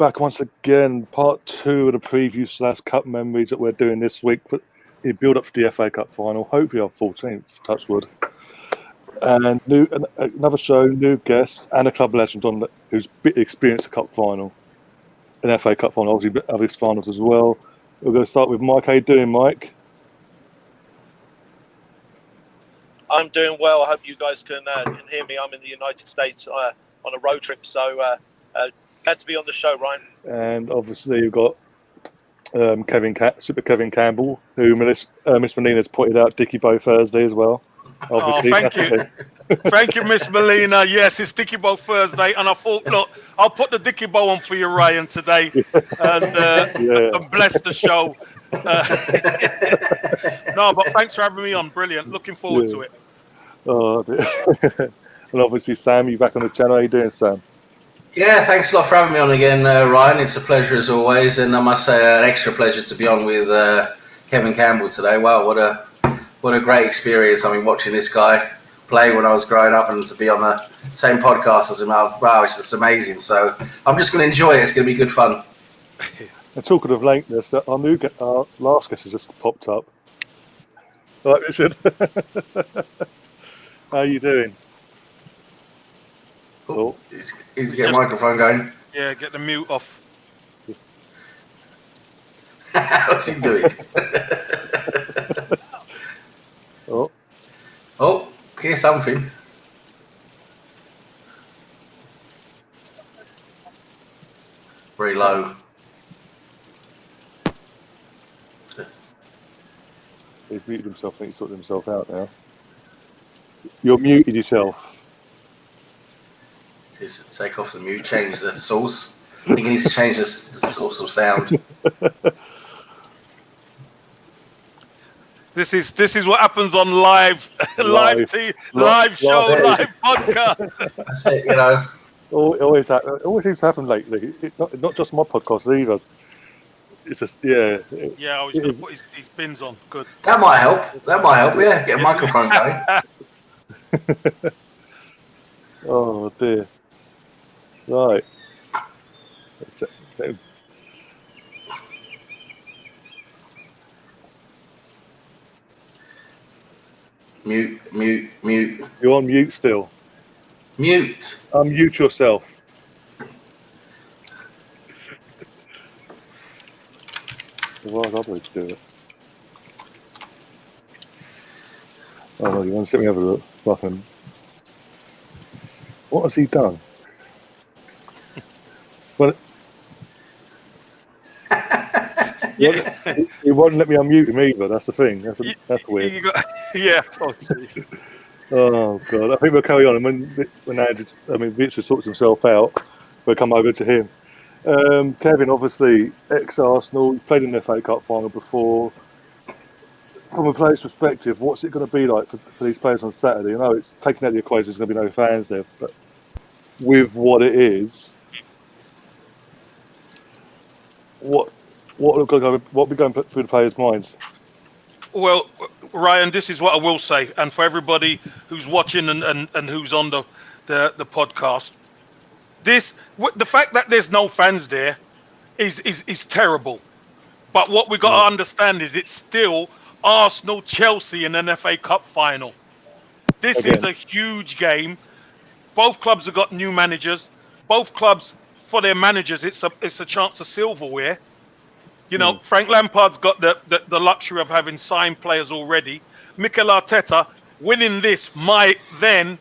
back once again. Part 2 of the preview / cup memories that we're doing this week for the build up for the FA Cup final. Hopefully our 14th, touch wood. And another show, new guests, and a club legend on who's experienced the cup final, an FA Cup final, obviously other finals as well. We're going to start with Mike. How you doing, Mike? I'm doing well. I hope you guys can hear me. I'm in the United States on a road trip, so glad to be on the show, Ryan. And obviously you've got Super Kevin Campbell, who Miss Molina's pointed out Dicky Bow Thursday as well. Obviously, thank you. Thank you, Miss Molina. Yes, it's Dicky Bow Thursday, and I thought, look, I'll put the Dicky Bow on for you, Ryan, today, and bless the show. No, but thanks for having me on. Brilliant. Looking forward to it. Oh, and obviously, Sam, you're back on the channel. How you doing, Sam? Yeah, thanks a lot for having me on again, Ryan. It's a pleasure as always, and I must say an extra pleasure to be on with Kevin Campbell today. Wow, what a great experience. I mean, watching this guy play when I was growing up and to be on the same podcast as him, wow, it's just amazing. So I'm just going to enjoy it. It's going to be good fun. And talking of lateness, our last guest has just popped up. All right, Richard. How are you doing? Oh, he's getting a microphone going. Yeah, get the mute off. What's he doing? Oh, hear something. Very low. He's muted himself. I think he's sorted himself out now. You're muted yourself. Just take off the mute, change the source. I think he needs to change the source of sound. This is what happens on live show, live podcast. That's it, you know. It always seems to happen lately. Not just my podcast either. It's just Yeah, I was going to put his bins on. Good. That might help. Yeah, get a microphone going. Oh dear. Right. Mute. You're on mute still. Mute. Unmute yourself. Why is other way to do it? Oh no, you want to sit me over the fucking. What has he done? Well, he won't let me unmute him either. That's the thing. That's weird. Oh god, I think we'll carry on. And when Richard sorts himself out, we'll come over to him. Kevin, obviously ex-Arsenal, played in the FA Cup final before. From a player's perspective, what's it going to be like for these players on Saturday? You know, it's taking out the equation. There's going to be no fans there, but with what it is, what will be going through the players' minds? Well, Ryan, this is what I will say, and for everybody who's watching and who's on the podcast, the fact that there's no fans there is terrible. But what we got to understand is it's still Arsenal, Chelsea in an FA Cup final. This is a huge game. Both clubs have got new managers. Both clubs, for their managers, it's a chance of silverware. You know, Frank Lampard's got the luxury of having signed players already. Mikel Arteta winning this might then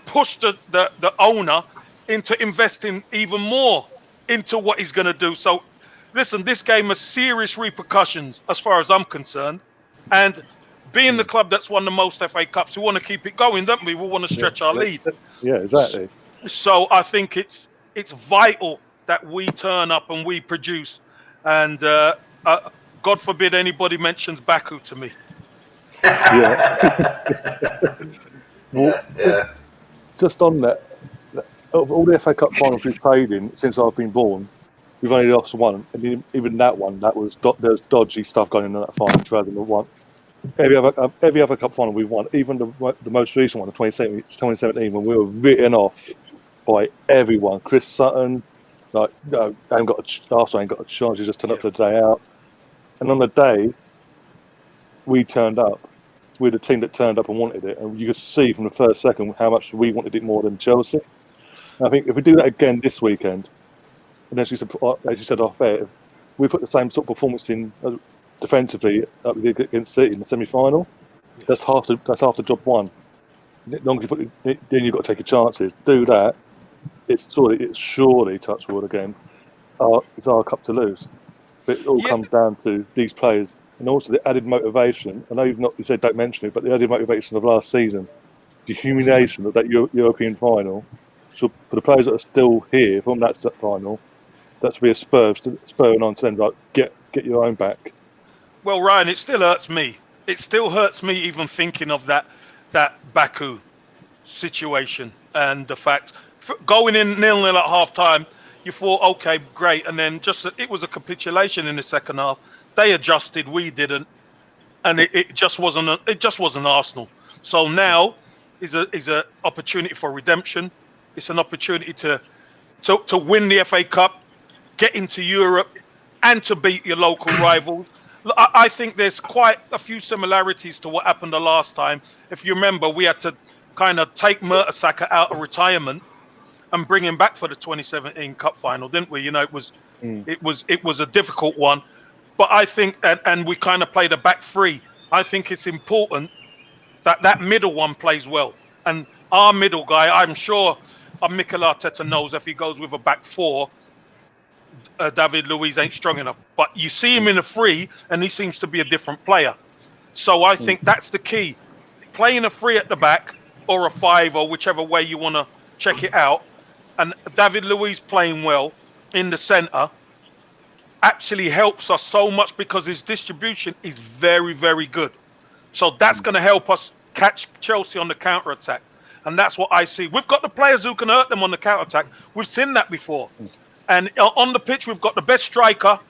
push the owner into investing even more into what he's going to do. So, listen, this game has serious repercussions as far as I'm concerned. And being the club that's won the most FA Cups, we want to keep it going, don't we? We want to stretch our lead. Yeah, exactly. So I think it's vital that we turn up and we produce. And God forbid anybody mentions Baku to me. Just on that, of all the FA Cup finals we've played in since I've been born, we've only lost one. And even that one, there's dodgy stuff going on in that final rather than the one. Every other cup final we've won, even the most recent one, 2017, when we were written off by everyone. Chris Sutton, Like, no, Arsenal ain't got a chance. You just turned up for the day out. And on the day, we turned up. We're the team that turned up and wanted it. And you could see from the first second how much we wanted it more than Chelsea. And I think if we do that again this weekend, and as you said off air, if we put the same sort of performance in defensively like we did against City in the semi-final, that's half the job won. As long as then you've got to take your chances. Do that. It's surely touch wood again. It's our cup to lose. But it all comes down to these players and also the added motivation. I know you said don't mention it, but the added motivation of last season, the humiliation of that European final. So for the players that are still here from that final, that should be a spurring on to them, like get your own back. Well, Ryan, it still hurts me. It still hurts me even thinking of that Baku situation and the fact going in 0-0 at half time, you thought, okay, great, and then it was a capitulation in the second half. They adjusted, we didn't, and it just wasn't Arsenal. So now is a opportunity for redemption. It's an opportunity to win the FA Cup, get into Europe, and to beat your local rivals. I think there's quite a few similarities to what happened the last time. If you remember, we had to kind of take Mertesacker out of retirement and bring him back for the 2017 Cup final, didn't we? You know, it was a difficult one, but I think, and we kind of played a back three. I think it's important that middle one plays well, and our middle guy, I'm sure Mikel Arteta knows if he goes with a back four, David Luiz ain't strong enough. But you see him in a three, and he seems to be a different player. So I think that's the key: playing a three at the back or a five, or whichever way you want to check it out. And David Luiz playing well in the centre actually helps us so much because his distribution is very, very good. So that's going to help us catch Chelsea on the counter-attack. And that's what I see. We've got the players who can hurt them on the counter-attack. We've seen that before. And on the pitch, we've got the best striker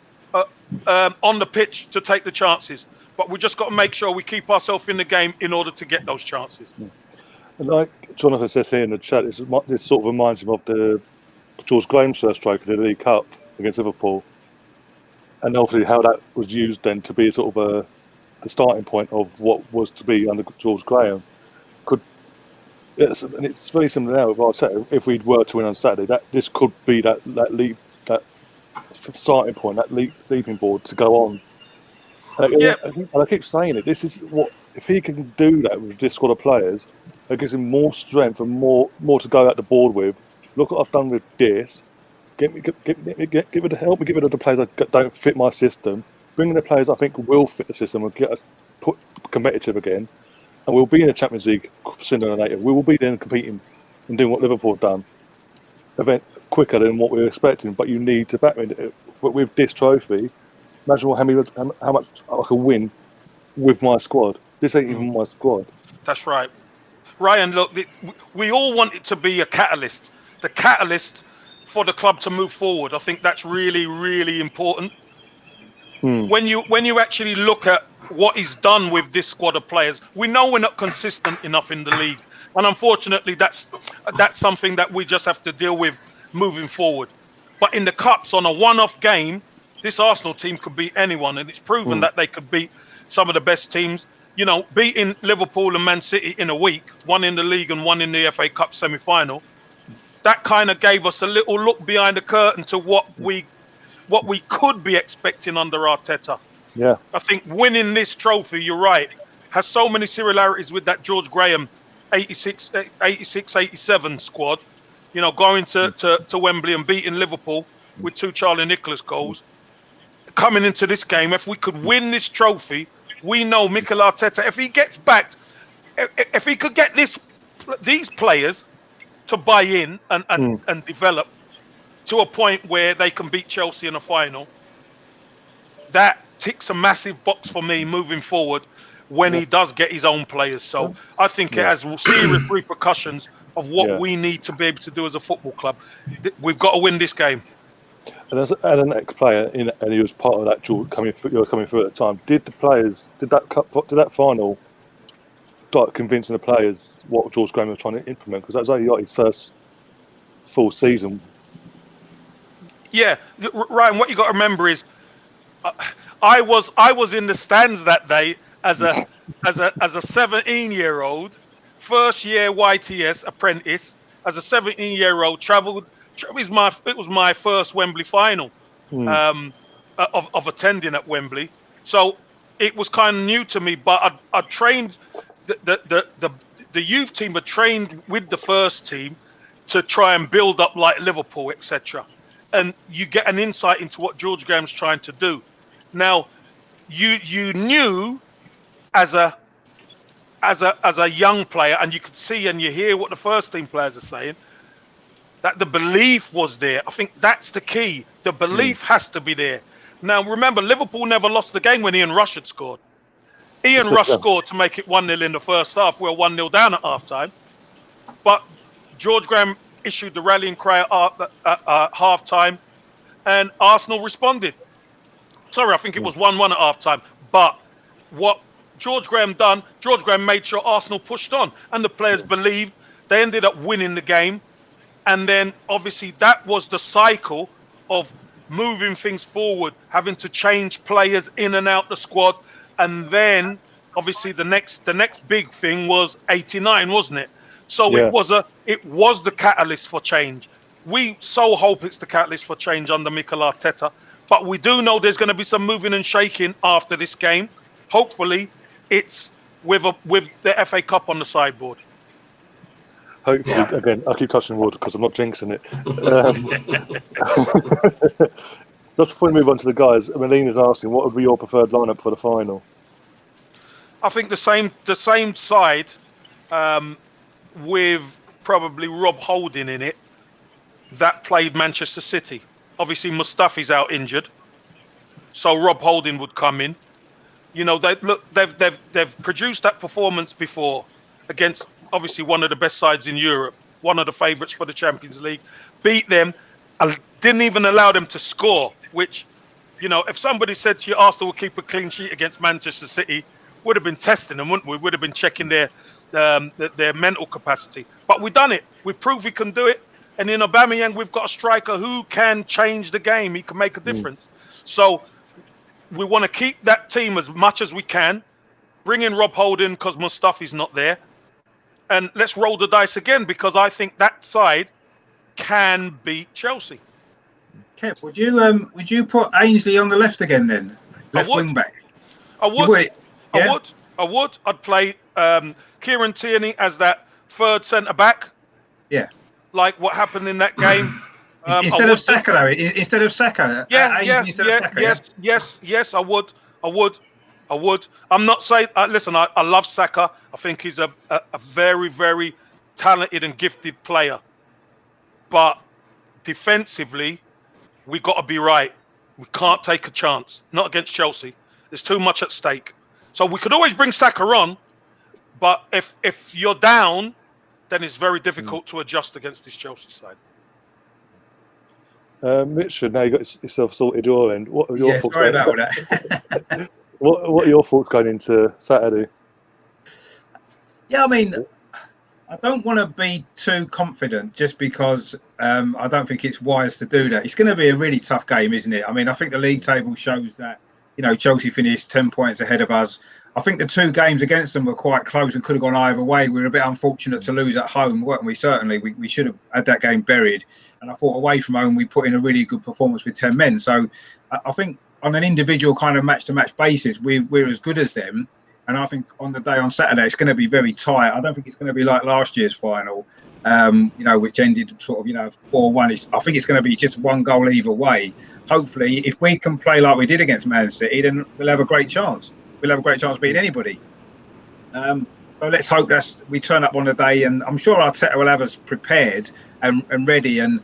on the pitch to take the chances. But we just got to make sure we keep ourselves in the game in order to get those chances. And like Jonathan says here in the chat, this sort of reminds him of the George Graham's first trophy, the League Cup against Liverpool. And obviously how that was used then to be sort of the starting point of what was to be under George Graham. And it's very similar now with Arteta. If we were to win on Saturday, this could be that starting point, that leaping board to go on. And I keep saying it. This is what, if he can do that with this squad of players, it gives him more strength and more to go out the board with. Look what I've done with this. Help me get rid of the players that don't fit my system. Bring in the players I think will fit the system and get us competitive again. And we'll be in the Champions League sooner or later. We will be then competing and doing what Liverpool have done quicker than what we were expecting. But you need to back me. But with this trophy, imagine how much I can win with my squad. This ain't even my squad. That's right. Ryan, look, we all want it to be a catalyst. The catalyst for the club to move forward. I think that's really, really important. When you actually look at what he's done with this squad of players, we know we're not consistent enough in the league, and unfortunately, that's something that we just have to deal with moving forward. But in the cups, on a one-off game, this Arsenal team could beat anyone, and it's proven that they could beat some of the best teams. You know, beating Liverpool and Man City in a week, one in the league and one in the FA Cup semi-final. That kind of gave us a little look behind the curtain to what we could be expecting under Arteta. Yeah. I think winning this trophy, you're right, has so many similarities with that George Graham 86, 87 squad. You know, going to Wembley and beating Liverpool with 2 Charlie Nicholas goals. Coming into this game, if we could win this trophy, we know Mikel Arteta, if he gets backed, if he could get these players to buy in and develop to a point where they can beat Chelsea in a final, that ticks a massive box for me moving forward when he does get his own players. So I think it has serious repercussions of what we need to be able to do as a football club. We've got to win this game. And as an ex-player, and he was part of that coming through at the time, did that final start convincing the players what George Graham was trying to implement? Because that was only like his first full season. Yeah, Ryan, what you got to remember is I was in the stands that day as a 17-year-old, first year YTS apprentice. As a 17-year-old, travelled. It was my first Wembley final Mm. um, of attending at Wembley. So it was kind of new to me. But I trained the youth team had trained with the first team to try and build up like Liverpool, etc. And you get an insight into what George Graham's trying to do. Now, you knew as a young player, and you could see and you hear what the first team players are saying, that the belief was there. I think that's the key. The belief has to be there. Now, remember, Liverpool never lost the game when Ian Rush had scored. Ian Rush scored to make it 1-0 in the first half. We were 1-0 down at half time. But George Graham issued the rallying cry at half time, and Arsenal responded. Sorry, I think it was 1-1 at half time. But what George Graham done, George Graham made sure Arsenal pushed on, and the players believed. They ended up winning the game. And then obviously that was the cycle of moving things forward, having to change players in and out the squad. And then obviously the next big thing was 89, wasn't it? So it was the catalyst for change. We so hope it's the catalyst for change under Mikel Arteta, but we do know there's going to be some moving and shaking after this game. Hopefully it's with the FA Cup on the sideboard. Hopefully, again, I keep touching wood because I'm not jinxing it. Just before we move on to the guys, Melina's asking, what would be your preferred lineup for the final? I think the same side, with probably Rob Holding in it, that played Manchester City. Obviously, Mustafi's out injured, so Rob Holding would come in. You know, they've produced that performance before against obviously one of the best sides in Europe, one of the favourites for the Champions League, beat them, and didn't even allow them to score, which, you know, if somebody said to you, Arsenal will keep a clean sheet against Manchester City, would have been testing them, wouldn't we? Would have been checking their mental capacity. But we've done it. We've proved we can do it. And in Aubameyang, we've got a striker who can change the game. He can make a difference. So we want to keep that team as much as we can, bring in Rob Holding because Mustafi's not there. And let's roll the dice again, because I think that side can beat Chelsea. Kev, would you put Ainsley on the left again then? Left wing back? I would. Yeah? I would. I'd play Kieran Tierney as that third centre back. Yeah. Like what happened in that game. Instead of Saka, though. Instead of Saka. Yes, I would. I'm not saying. Listen, I love Saka. I think he's a very, very talented and gifted player. But defensively, we got to be right. We can't take a chance. Not against Chelsea. There's too much at stake. So we could always bring Saka on, but if you're down, then it's very difficult to adjust against this Chelsea side. Richard, now you got yourself sorted your end. What are your thoughts? Sorry about that. What are your thoughts going into Saturday? Yeah, I mean, I don't want to be too confident just because I don't think it's wise to do that. It's going to be a really tough game, isn't it? I mean, I think the league table shows that, you know, Chelsea finished 10 points ahead of us. I think the two games against them were quite close and could have gone either way. We were a bit unfortunate to lose at home, weren't we? Certainly, we should have had that game buried. And I thought away from home, we put in a really good performance with 10 men. So I think on an individual kind of match-to-match basis, we're as good as them. And I think on the day on Saturday, it's going to be very tight. I don't think it's going to be like last year's final, you know, which ended sort of, you know, 4-1. I think it's going to be just one goal either way. Hopefully, if we can play like we did against Man City, then we'll have a great chance. We'll have a great chance of beating anybody. So let's hope we turn up on the day, and I'm sure Arteta will have us prepared and ready. And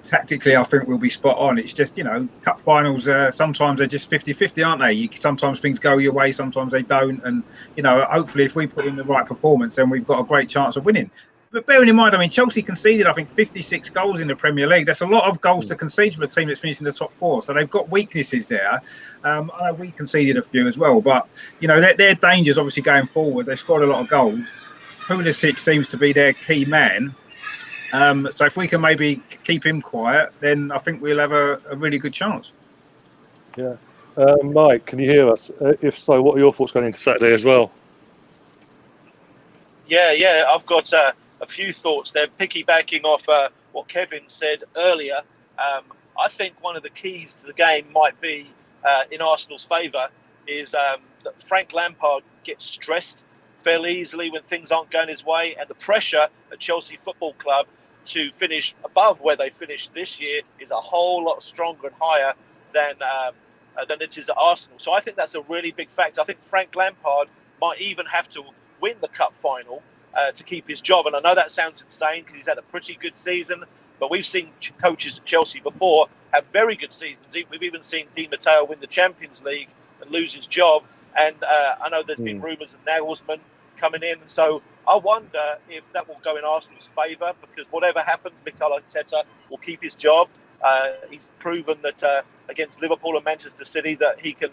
tactically, I think we'll be spot on. It's just, you know, cup finals, sometimes they're just 50-50, aren't they? Sometimes things go your way, sometimes they don't. And, you know, hopefully if we put in the right performance, then we've got a great chance of winning. But bearing in mind, I mean, Chelsea conceded, I think, 56 goals in the Premier League. That's a lot of goals to concede for a team that's finished in the top four. So they've got weaknesses there. I know we conceded a few as well. But, you know, their dangers, obviously, going forward. They scored a lot of goals. Pulisic seems to be their key man. So if we can maybe keep him quiet, then I think we'll have a really good chance. Yeah. Mike, can you hear us? If so, what are your thoughts going into Saturday as well? Yeah, I've got a few thoughts there, piggybacking off what Kevin said earlier. I think one of the keys to the game might be in Arsenal's favour is that Frank Lampard gets stressed fairly easily when things aren't going his way, and the pressure at Chelsea Football Club to finish above where they finished this year is a whole lot stronger and higher than it is at Arsenal. So I think that's a really big factor. I think Frank Lampard might even have to win the cup final to keep his job. And I know that sounds insane because he's had a pretty good season, but we've seen coaches at Chelsea before have very good seasons. We've even seen Di Matteo win the Champions League and lose his job. And I know there's been rumours of Nagelsmann coming in. So I wonder if that will go in Arsenal's favour, because whatever happens, Mikel Arteta will keep his job. He's proven that against Liverpool and Manchester City that he can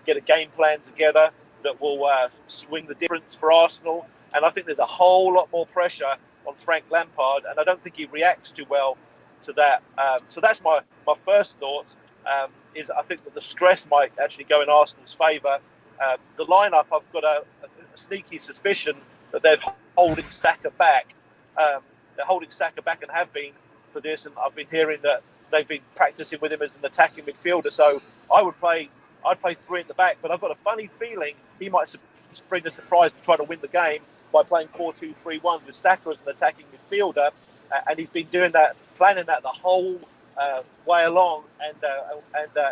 get a game plan together that will swing the difference for Arsenal. And I think there's a whole lot more pressure on Frank Lampard, and I don't think he reacts too well to that. So that's my first thought, is I think that the stress might actually go in Arsenal's favour. The lineup, I've got a sneaky suspicion that they're holding Saka back. They're holding Saka back and have been for this, and I've been hearing that they've been practicing with him as an attacking midfielder. So I'd play three at the back, but I've got a funny feeling he might bring a surprise to try to win the game by playing 4-2-3-1 with Saka as an attacking midfielder, and he's been doing that, planning that the whole way along, and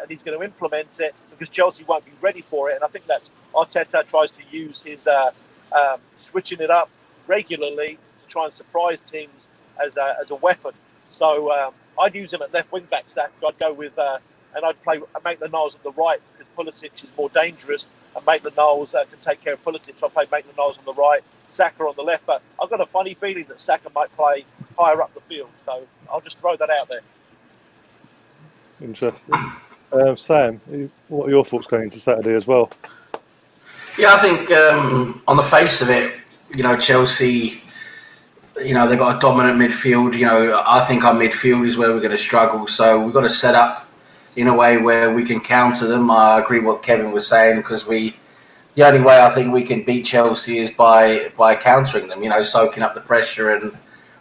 he's going to implement it because Chelsea won't be ready for it. And I think that's Arteta tries to use his switching it up regularly to try and surprise teams as a weapon. So I'd use him at left wing back, Saka. I'd go with and I'd play Maitland-Niles on the right because Pulisic is more dangerous, and Maitland-Niles can take care of Pulisic. So I'd play Maitland-Niles on the right, Saka on the left. But I've got a funny feeling that Saka might play higher up the field. So I'll just throw that out there. Interesting. Sam, what are your thoughts going into Saturday as well? Yeah, I think on the face of it, Chelsea, they've got a dominant midfield. I think our midfield is where we're going to struggle. So we've got to set up in a way where we can counter them. I agree with what Kevin was saying, because the only way I think we can beat Chelsea is by countering them. Soaking up the pressure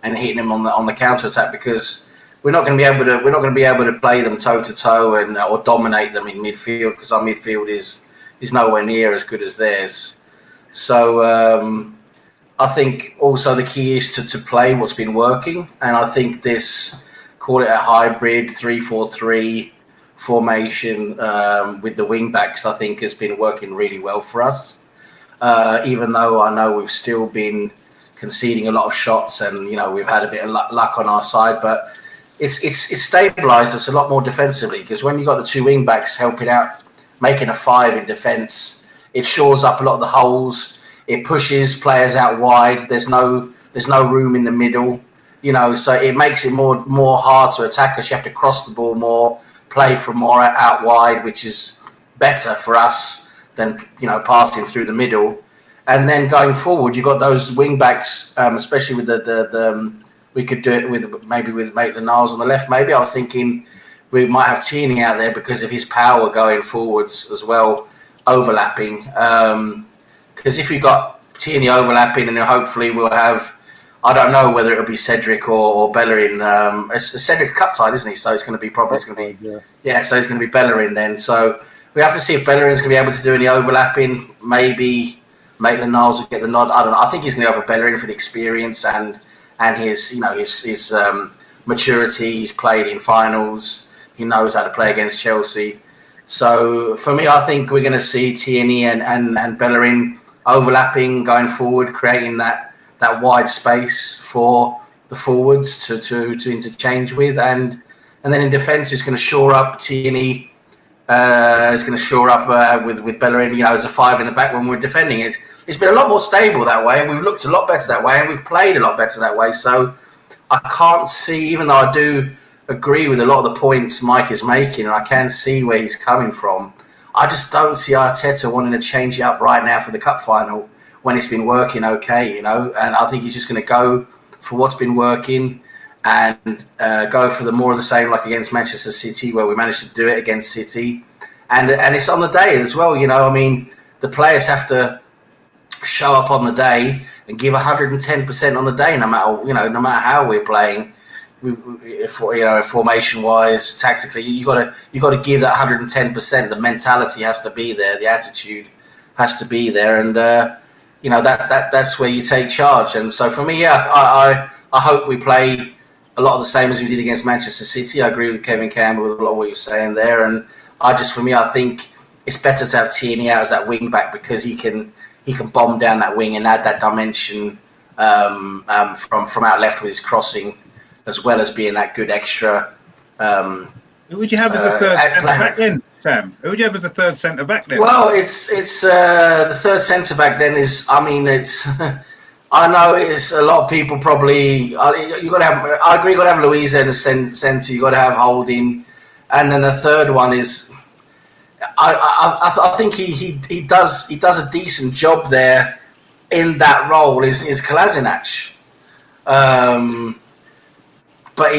and hitting them on the counter attack, because we're not going to be able to play them toe to toe or dominate them in midfield, because our midfield is nowhere near as good as theirs. So I think also the key is to play what's been working, and I think this, call it a hybrid 3-4-3 formation with the wing backs, I think has been working really well for us. Even though I know we've still been conceding a lot of shots, and we've had a bit of luck on our side, but it's stabilised us a lot more defensively, because when you've got the two wing backs helping out, making a five in defence, it shores up a lot of the holes. It pushes players out wide. There's no room in the middle, so it makes it more hard to attack us. You have to cross the ball more, play from more out wide, which is better for us than passing through the middle. And then going forward, you've got those wing backs, especially with the we could do it with Maitland-Niles on the left. Maybe I was thinking we might have Tierney out there because of his power going forwards as well, overlapping. Because if you've got Tierney overlapping, and then hopefully we'll have, I don't know whether it'll be Cedric or Bellerin. Cedric's cup tied, isn't he? So it's going to be so it's going to be Bellerin then. So we have to see if Bellerin's going to be able to do any overlapping. Maybe Maitland-Niles will get the nod. I don't know. I think he's going to go for Bellerin for the experience and his his maturity. He's played in finals. He knows how to play against Chelsea. So for me, I think we're going to see Tierney and Bellerin overlapping, going forward, creating that wide space for the forwards to interchange with, and then in defence, it's going to shore up Tierney. It's going to shore up with Bellerin, as a five in the back when we're defending. It's been a lot more stable that way, and we've looked a lot better that way, and we've played a lot better that way. So I can't see, even though I do agree with a lot of the points Mike is making, and I can see where he's coming from, I just don't see Arteta wanting to change it up right now for the cup final when it's been working okay, and I think he's just going to go for what's been working. and go for the more of the same, like against Manchester City, where we managed to do it against City, and it's on the day as well. I mean, the players have to show up on the day and give 110% on the day, no matter how we're playing. Formation wise, tactically, you got to give that 110%. The mentality has to be there, the attitude has to be there, and that's where you take charge. And so for me, I hope we play a lot of the same as we did against Manchester City. I agree with Kevin Campbell with a lot of what you're saying there, and I think it's better to have Tierney out as that wing back because he can bomb down that wing and add that dimension from out left with his crossing, as well as being that good extra. Who would you have as the third centre back then, Sam? Who would you have as the third centre back then? Well, it's the third centre back then is. I mean, it's. I know it's a lot of people probably. You got to have. I agree. You got to have Louisa in the centre. You got to have Holding, and then the third one is. I think he does a decent job there in that role. Is Kolasinac. But I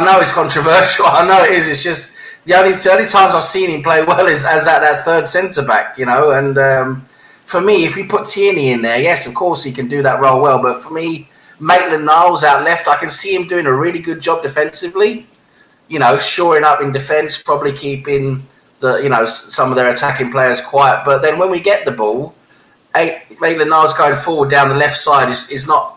know it's controversial. I know it is. It's just the only times I've seen him play well is as that third centre back, And for me, if you put Tierney in there, yes, of course he can do that role well. But for me, Maitland-Niles out left, I can see him doing a really good job defensively. Shoring up in defence, probably keeping some of their attacking players quiet. But then when we get the ball, Maitland-Niles going forward down the left side is not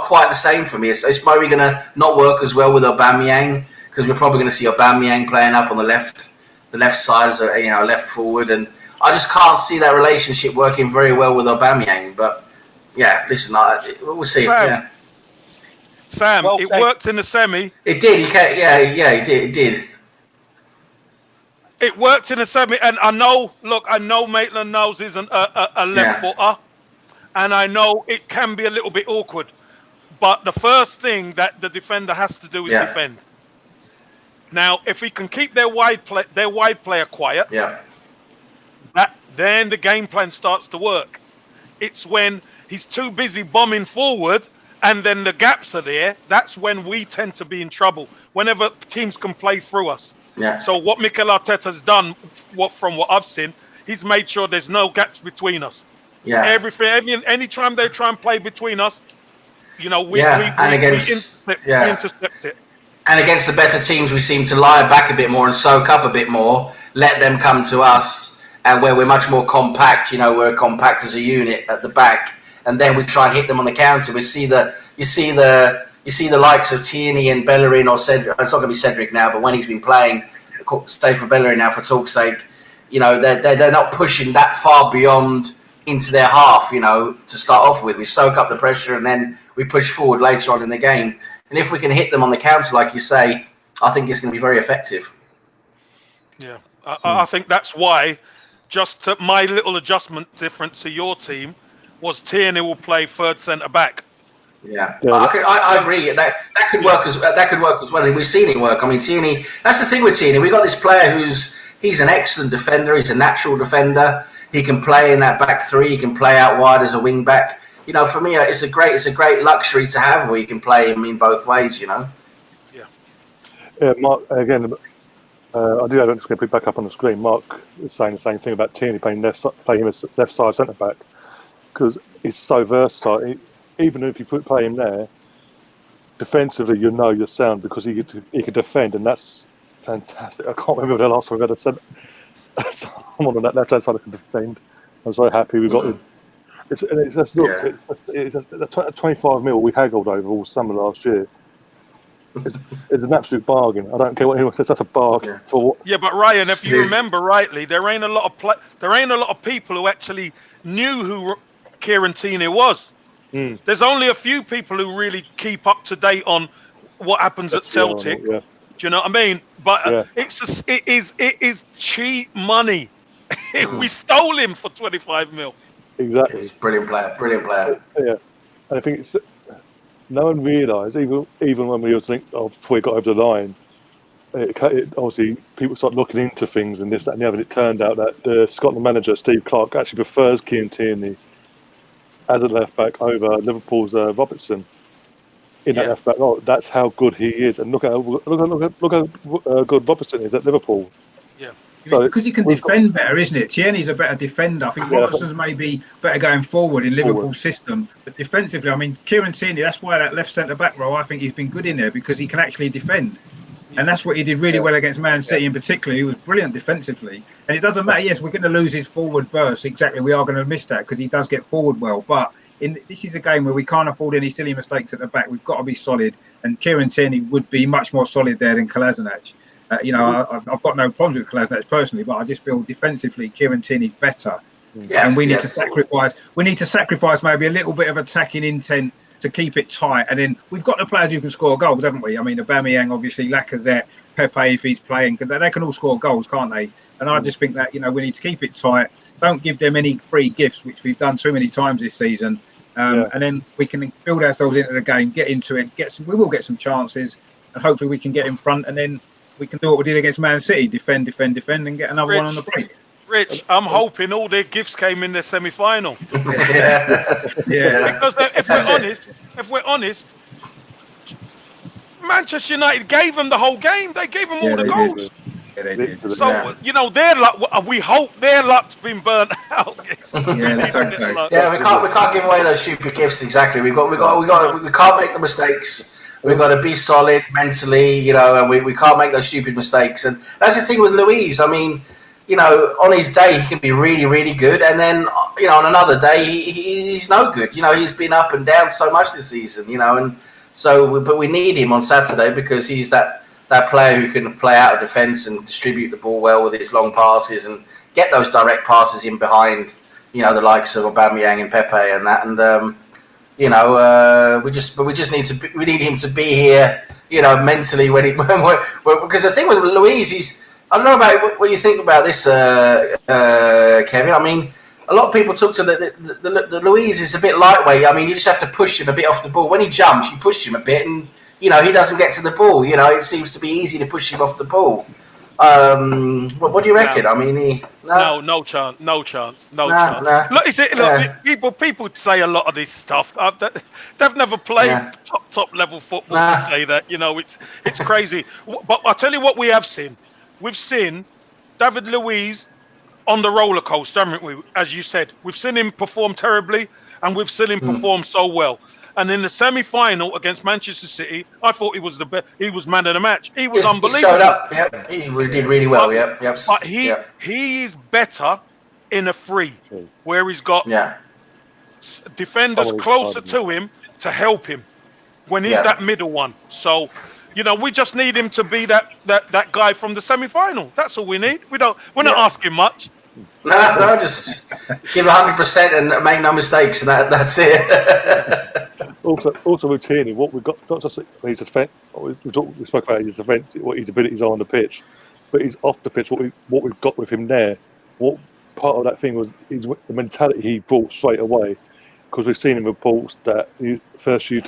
quite the same for me. It's probably going to not work as well with Aubameyang because we're probably going to see Aubameyang playing up on the left side as a left forward, and I just can't see that relationship working very well with Aubameyang. But yeah, listen, we'll see. Sam, it worked in the semi. It did. It did. It did. It worked in the semi, and I know Maitland-Niles isn't a left footer, and I know it can be a little bit awkward. But the first thing that the defender has to do is defend. Now, if we can keep their wide player quiet, then the game plan starts to work. It's when he's too busy bombing forward, and then the gaps are there. That's when we tend to be in trouble. Whenever teams can play through us. Yeah. So what Mikel Arteta's done, from what I've seen, he's made sure there's no gaps between us. Yeah. Any time they try and play between us, we intercept it. And against the better teams, we seem to lie back a bit more and soak up a bit more, let them come to us, and where we're much more compact, we're compact as a unit at the back, and then we try and hit them on the counter. You see the likes of Tierney and Bellerin or Cedric. It's not going to be Cedric now, but when he's been playing, stay for Bellerin now for talk's sake. They're not pushing that far beyond into their half, to start off with. We soak up the pressure and then we push forward later on in the game. And if we can hit them on the counter, like you say, I think it's going to be very effective. Yeah, I think that's why my little adjustment difference to your team was Tierney will play third centre back. Yeah. I agree. That could work as well. And we've seen it work. I mean, Tierney. That's the thing with Tierney. We got this player he's an excellent defender. He's a natural defender. He can play in that back three. He can play out wide as a wing back. For me, it's a great luxury to have where you can play him in both ways. Yeah. Yeah. Mark, again, I do have to put back up on the screen. Mark is saying the same thing about Tierney playing him as left side centre back because he's so versatile. Even if you play him there, defensively, you're sound because he can defend, and that's fantastic. I can't remember the last time we've had someone on that left-hand side that can defend. I'm so happy we got him. It's 25 mil we haggled over all summer last year. It's an absolute bargain. I don't care what anyone says. That's a bargain for what. Yeah, but Ryan, if you remember rightly, there ain't a lot of people who actually knew who Kieran Tierney was. There's only a few people who really keep up to date on what happens at Celtic. Do you know what I mean? But it is cheap money. We stole him for 25 mil. Exactly. He's brilliant player. Yeah, and I think no one realised even when we were thinking before we got over the line. It obviously people start looking into things and this, that, and the other. And it turned out that the Scotland manager Steve Clarke actually prefers Kieran Tierney as a left back over Liverpool's Robertson. in that left back role. That's how good he is. And look how good Robertson is at Liverpool. Yeah. So because he can defend better, isn't it? Tierney's a better defender. I think Robertson's maybe better going forward in Liverpool's system. But defensively, I mean, Kieran Tierney, that's why that left centre-back role, I think he's been good in there because he can actually defend. And that's what he did really well against Man City in particular. He was brilliant defensively. And it doesn't matter, yes, we're going to lose his forward burst. Exactly, we are going to miss that because he does get forward well. But this is a game where we can't afford any silly mistakes at the back. We've got to be solid. And Kieran Tierney would be much more solid there than Kolasinac. I've got no problems with Kolasinac personally, but I just feel defensively Kieran Tierney's better. And we need to sacrifice. We need to sacrifice maybe a little bit of attacking intent to keep it tight. And then we've got the players who can score goals, haven't we? I mean, Aubameyang, obviously, Lacazette, Pepe, if he's playing, they can all score goals, can't they? And I just think that, we need to keep it tight. Don't give them any free gifts, which we've done too many times this season. And then we can build ourselves into the game, get into it, we will get some chances, and hopefully we can get in front, and then we can do what we did against Man City, defend, and get another one on the break. Rich, I'm hoping all their gifts came in their semi-final. Yeah. Because if we're honest, Manchester United gave them the whole game. They gave them all the goals. Yeah, they did. So, their luck, we hope their luck's been burnt out. Yeah, that's okay. Yeah, we can't give away those stupid gifts. Exactly. We can't make the mistakes. We've got to be solid mentally, and we can't make those stupid mistakes. And that's the thing with Luiz. I mean, on his day, he can be really, really good. And then, on another day, he's no good. He's been up and down so much this season, and so, but we need him on Saturday because he's that player who can play out of defence and distribute the ball well with his long passes and get those direct passes in behind, the likes of Aubameyang and Pepe and that. And, we need him to be here, mentally because the thing with Luiz, I don't know about what you think about this, Kevin. I mean, a lot of people talk to the Luiz is a bit lightweight. I mean, you just have to push him a bit off the ball. When he jumps, you push him a bit, and he doesn't get to the ball. It seems to be easy to push him off the ball. What do you reckon? No. I mean, no chance. Look, people say a lot of this stuff. They've never played top level football to say that. It's crazy. But I'll tell you what we have seen. We've seen David Luiz on the roller coaster, haven't we? As you said, we've seen him perform terribly, and we've seen him perform so well. And in the semi-final against Manchester City, I thought he was he was man of the match. He was unbelievable. He showed up. Yep, he did really well. But he is better in a free, where he's got defenders closer to him to help him when he's that middle one. So, we just need him to be that guy from the semi-final. That's all we need. We're not asking much. No, just give 100% and make no mistakes, and that's it. also with Tierney, what we've got, not just his defence, we spoke about his defence, what his abilities are on the pitch, but he's off the pitch. What we've got with him there, what part of that thing was the mentality he brought straight away, because we've seen in reports that first few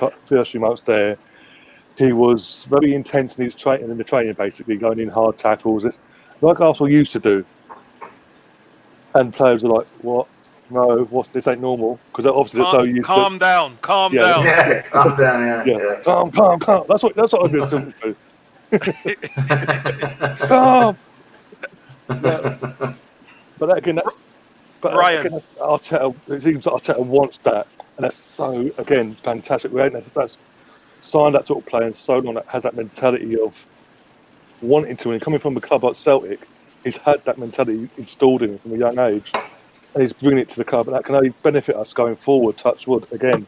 months there, he was very intense in his training, basically going in hard tackles, like Arsenal used to do. And players are like, "What? No, this ain't normal." Because obviously they're so used to. Calm down. Yeah, calm down. Yeah. Calm. That's what I've been talking to. Calm. But again, Ryan. Again, Arteta. It seems like Arteta wants that, and that's so fantastic. We ain't signed that sort of player in so long that has that mentality of wanting to, and coming from a club like Celtic. He's had that mentality installed in him from a young age, and he's bringing it to the club, and that can only benefit us going forward. Touch wood again.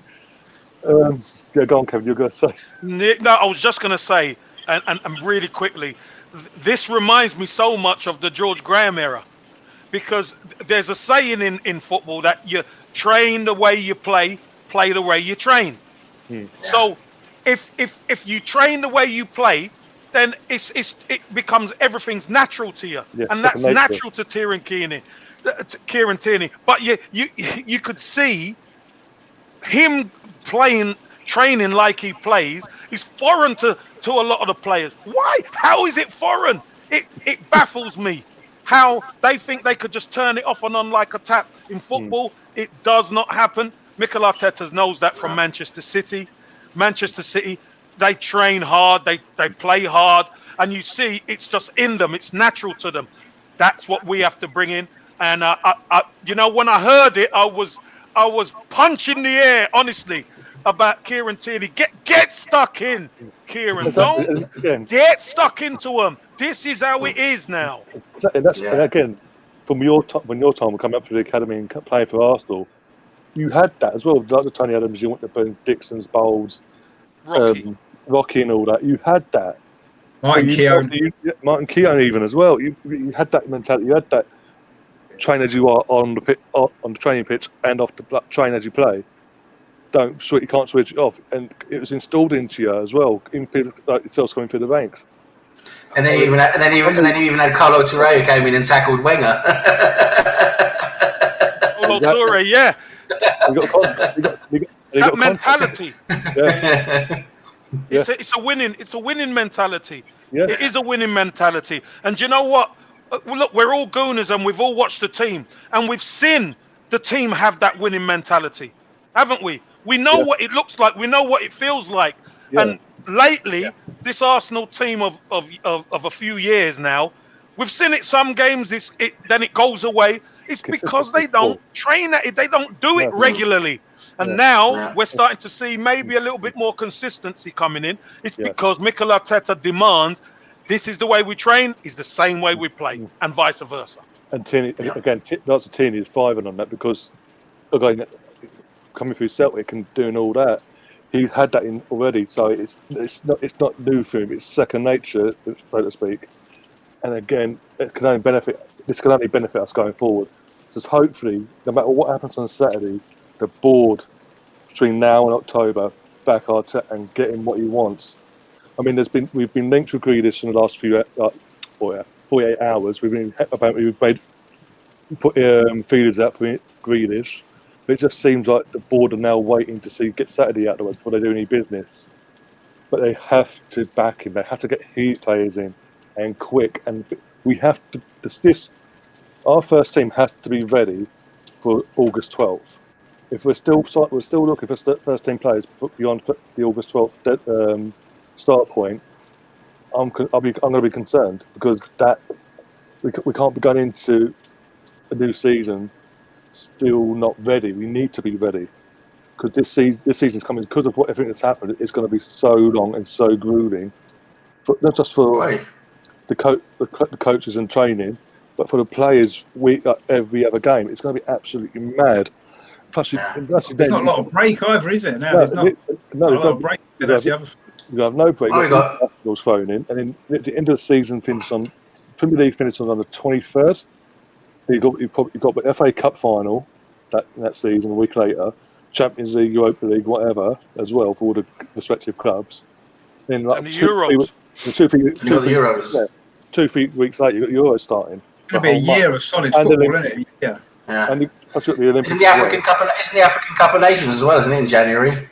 Go on, Kevin. You're going to say? No, I was just going to say, and really quickly, this reminds me so much of the George Graham era, because there's a saying in football that you train the way you play the way you train. So, if you train the way you play, then it becomes everything's natural to you, and that's natural to Kieran Tierney. But you could see him training like he plays. He's foreign to a lot of the players. Why? How is it foreign? It baffles me how they think they could just turn it off and on like a tap. In football, it does not happen. Mikel Arteta knows that from Manchester City. Manchester City, they train hard, they play hard, and you see it's just in them. It's natural to them. That's what we have to bring in. And when I heard it, I was punching the air, honestly, about Kieran Tierney. Get stuck in, Kieran. Exactly. Don't And again, get stuck into them. This is how it is now. and again, from your time when coming up through the academy and playing for Arsenal, you had that as well. Like the Tony Adams, you want to burn Dixon's, Bowles, Rocky, and all that. You had that. Martin Keown. Martin Keown even as well. You had that mentality. You had that train as you are on the training pitch and off the train as you play. You can't switch it off, and it was installed into you as well. In people like yourselves coming through the ranks. And then you even had Carlo Touré who came in and tackled Wenger. Carlo Touré, yeah. That mentality. Yeah. It's a winning mentality. Yeah. It is a winning mentality. And do you know what? Look, we're all gooners and we've all watched the team and we've seen the team have that winning mentality, haven't we? We know what it looks like. We know what it feels like. Yeah. And lately, this Arsenal team of a few years now, we've seen it some games. Then it goes away. It's because they don't train at it. They don't do it regularly. And now we're starting to see maybe a little bit more consistency coming in. It's because Mikel Arteta demands this is the way we train, is the same way we play, and vice versa. And Tierney, again, lots of Tierney is thriving on that because, again, coming through Celtic and doing all that, he's had that in already. So it's not new for him. It's second nature, so to speak. And again, this can only benefit us going forward. So hopefully, no matter what happens on Saturday, the board between now and October back Arteta and getting what he wants. I mean, we've been linked with Grealish in the last 48 hours. We've put feelers out for Grealish, but it just seems like the board are now waiting to get Saturday out of the way before they do any business. But they have to back him. They have to get his players in and quick. And we have to. Our first team has to be ready for August 12th. If we're still looking for first team players beyond the August 12th start point, I'm going to be concerned because that we can't be going into a new season still not ready. We need to be ready because this season's coming because of everything that's happened. It's going to be so long and so grueling, not just for the coaches and training, but for the players. Every other game, it's going to be absolutely mad. Plus, it's not a lot of break either, is it? Now there's not a lot of break. That's the other. You have no break. Arsenal's phone in, and then at the end of the season, Premier League finishes on the 23rd. You got the FA Cup final that season a week later, Champions League, Europa League, whatever as well for all the respective clubs. Then and the Euros. 2 weeks later, you got Euros starting. It's going to be a year of solid football, isn't it? Yeah. And I've got the Olympics. Isn't the African Cup of Nations as well, isn't it, in January? I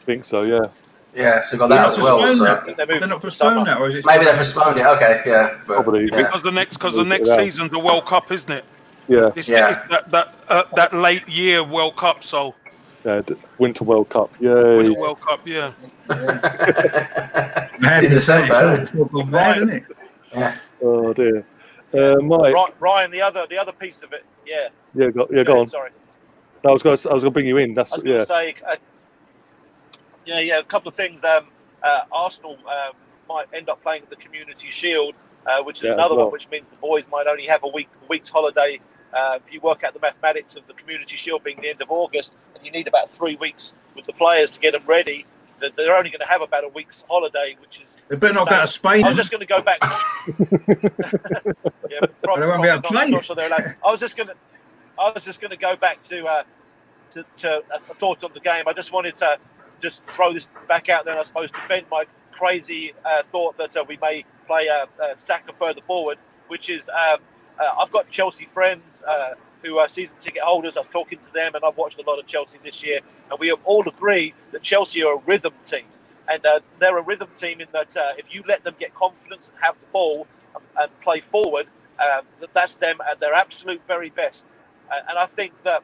think so, yeah. Yeah, so got that as well. So. They're not postponed that, or is it? Maybe they postponed it. Okay, yeah. Probably. Because the next season's the World Cup, isn't it? Yeah. It's that late year World Cup, so. Yeah, Winter World Cup. Yay. Winter World Cup, yeah. In December. It's all gone mad, isn't it? Yeah. Oh dear. Mike. Ryan, the other piece of it, go on. Sorry. No, I was going to bring you in. I was going to say, a couple of things. Arsenal might end up playing the Community Shield, which is another one, which means the boys might only have a week's holiday. If you work out the mathematics of the Community Shield being the end of August, and you need about 3 weeks with the players to get them ready, they're only going to have about a week's holiday, which is. They better not go to Spain. I was just going to go back. They won't be able to play. Not sure they're allowed. I was just going to go back to a thought on the game. I just wanted to just throw this back out there, and I suppose defend my crazy thought that we may play Saka further forward, which is I've got Chelsea friends who are season ticket holders. I'm talking to them, and I've watched a lot of Chelsea this year, and we have all agreed that Chelsea are a rhythm team, and they're a rhythm team in that if you let them get confidence and have the ball and play forward, that's them at their absolute very best. And I think that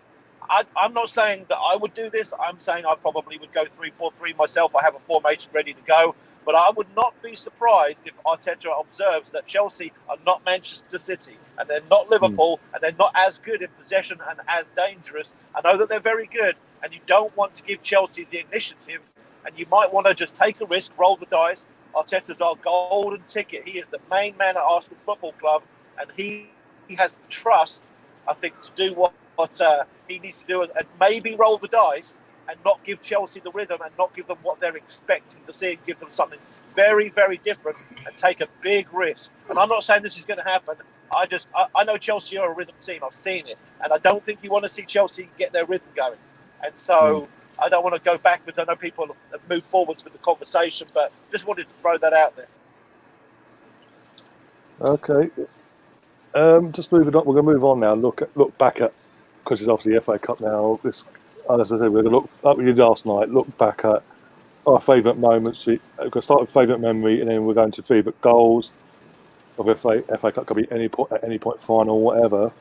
I'm not saying that I would do this. I'm saying I probably would go 3-4-3 myself. I have a formation ready to go. But I would not be surprised if Arteta observes that Chelsea are not Manchester City and they're not Liverpool and they're not as good in possession and as dangerous. I know that they're very good, and you don't want to give Chelsea the initiative, and you might want to just take a risk, roll the dice. Arteta's our golden ticket. He is the main man at Arsenal Football Club, and he has the trust, I think, to do what he needs to do, and maybe roll the dice and not give Chelsea the rhythm and not give them what they're expecting to see, and give them something very, very different and take a big risk. And I'm not saying this is going to happen. I know Chelsea are a rhythm team. I've seen it. And I don't think you want to see Chelsea get their rhythm going. And so I don't want to go backwards. I know people have moved forwards with the conversation, but just wanted to throw that out there. Okay. Just moving on. We're going to move on now. Look back at, because it's obviously the FA Cup now. As I said, we're going to look, like we did last night, look back at our favourite moments. We're going to start with favourite memory, and then we're going to favourite goals of FA Cup. Could be any point, at any point, final, whatever.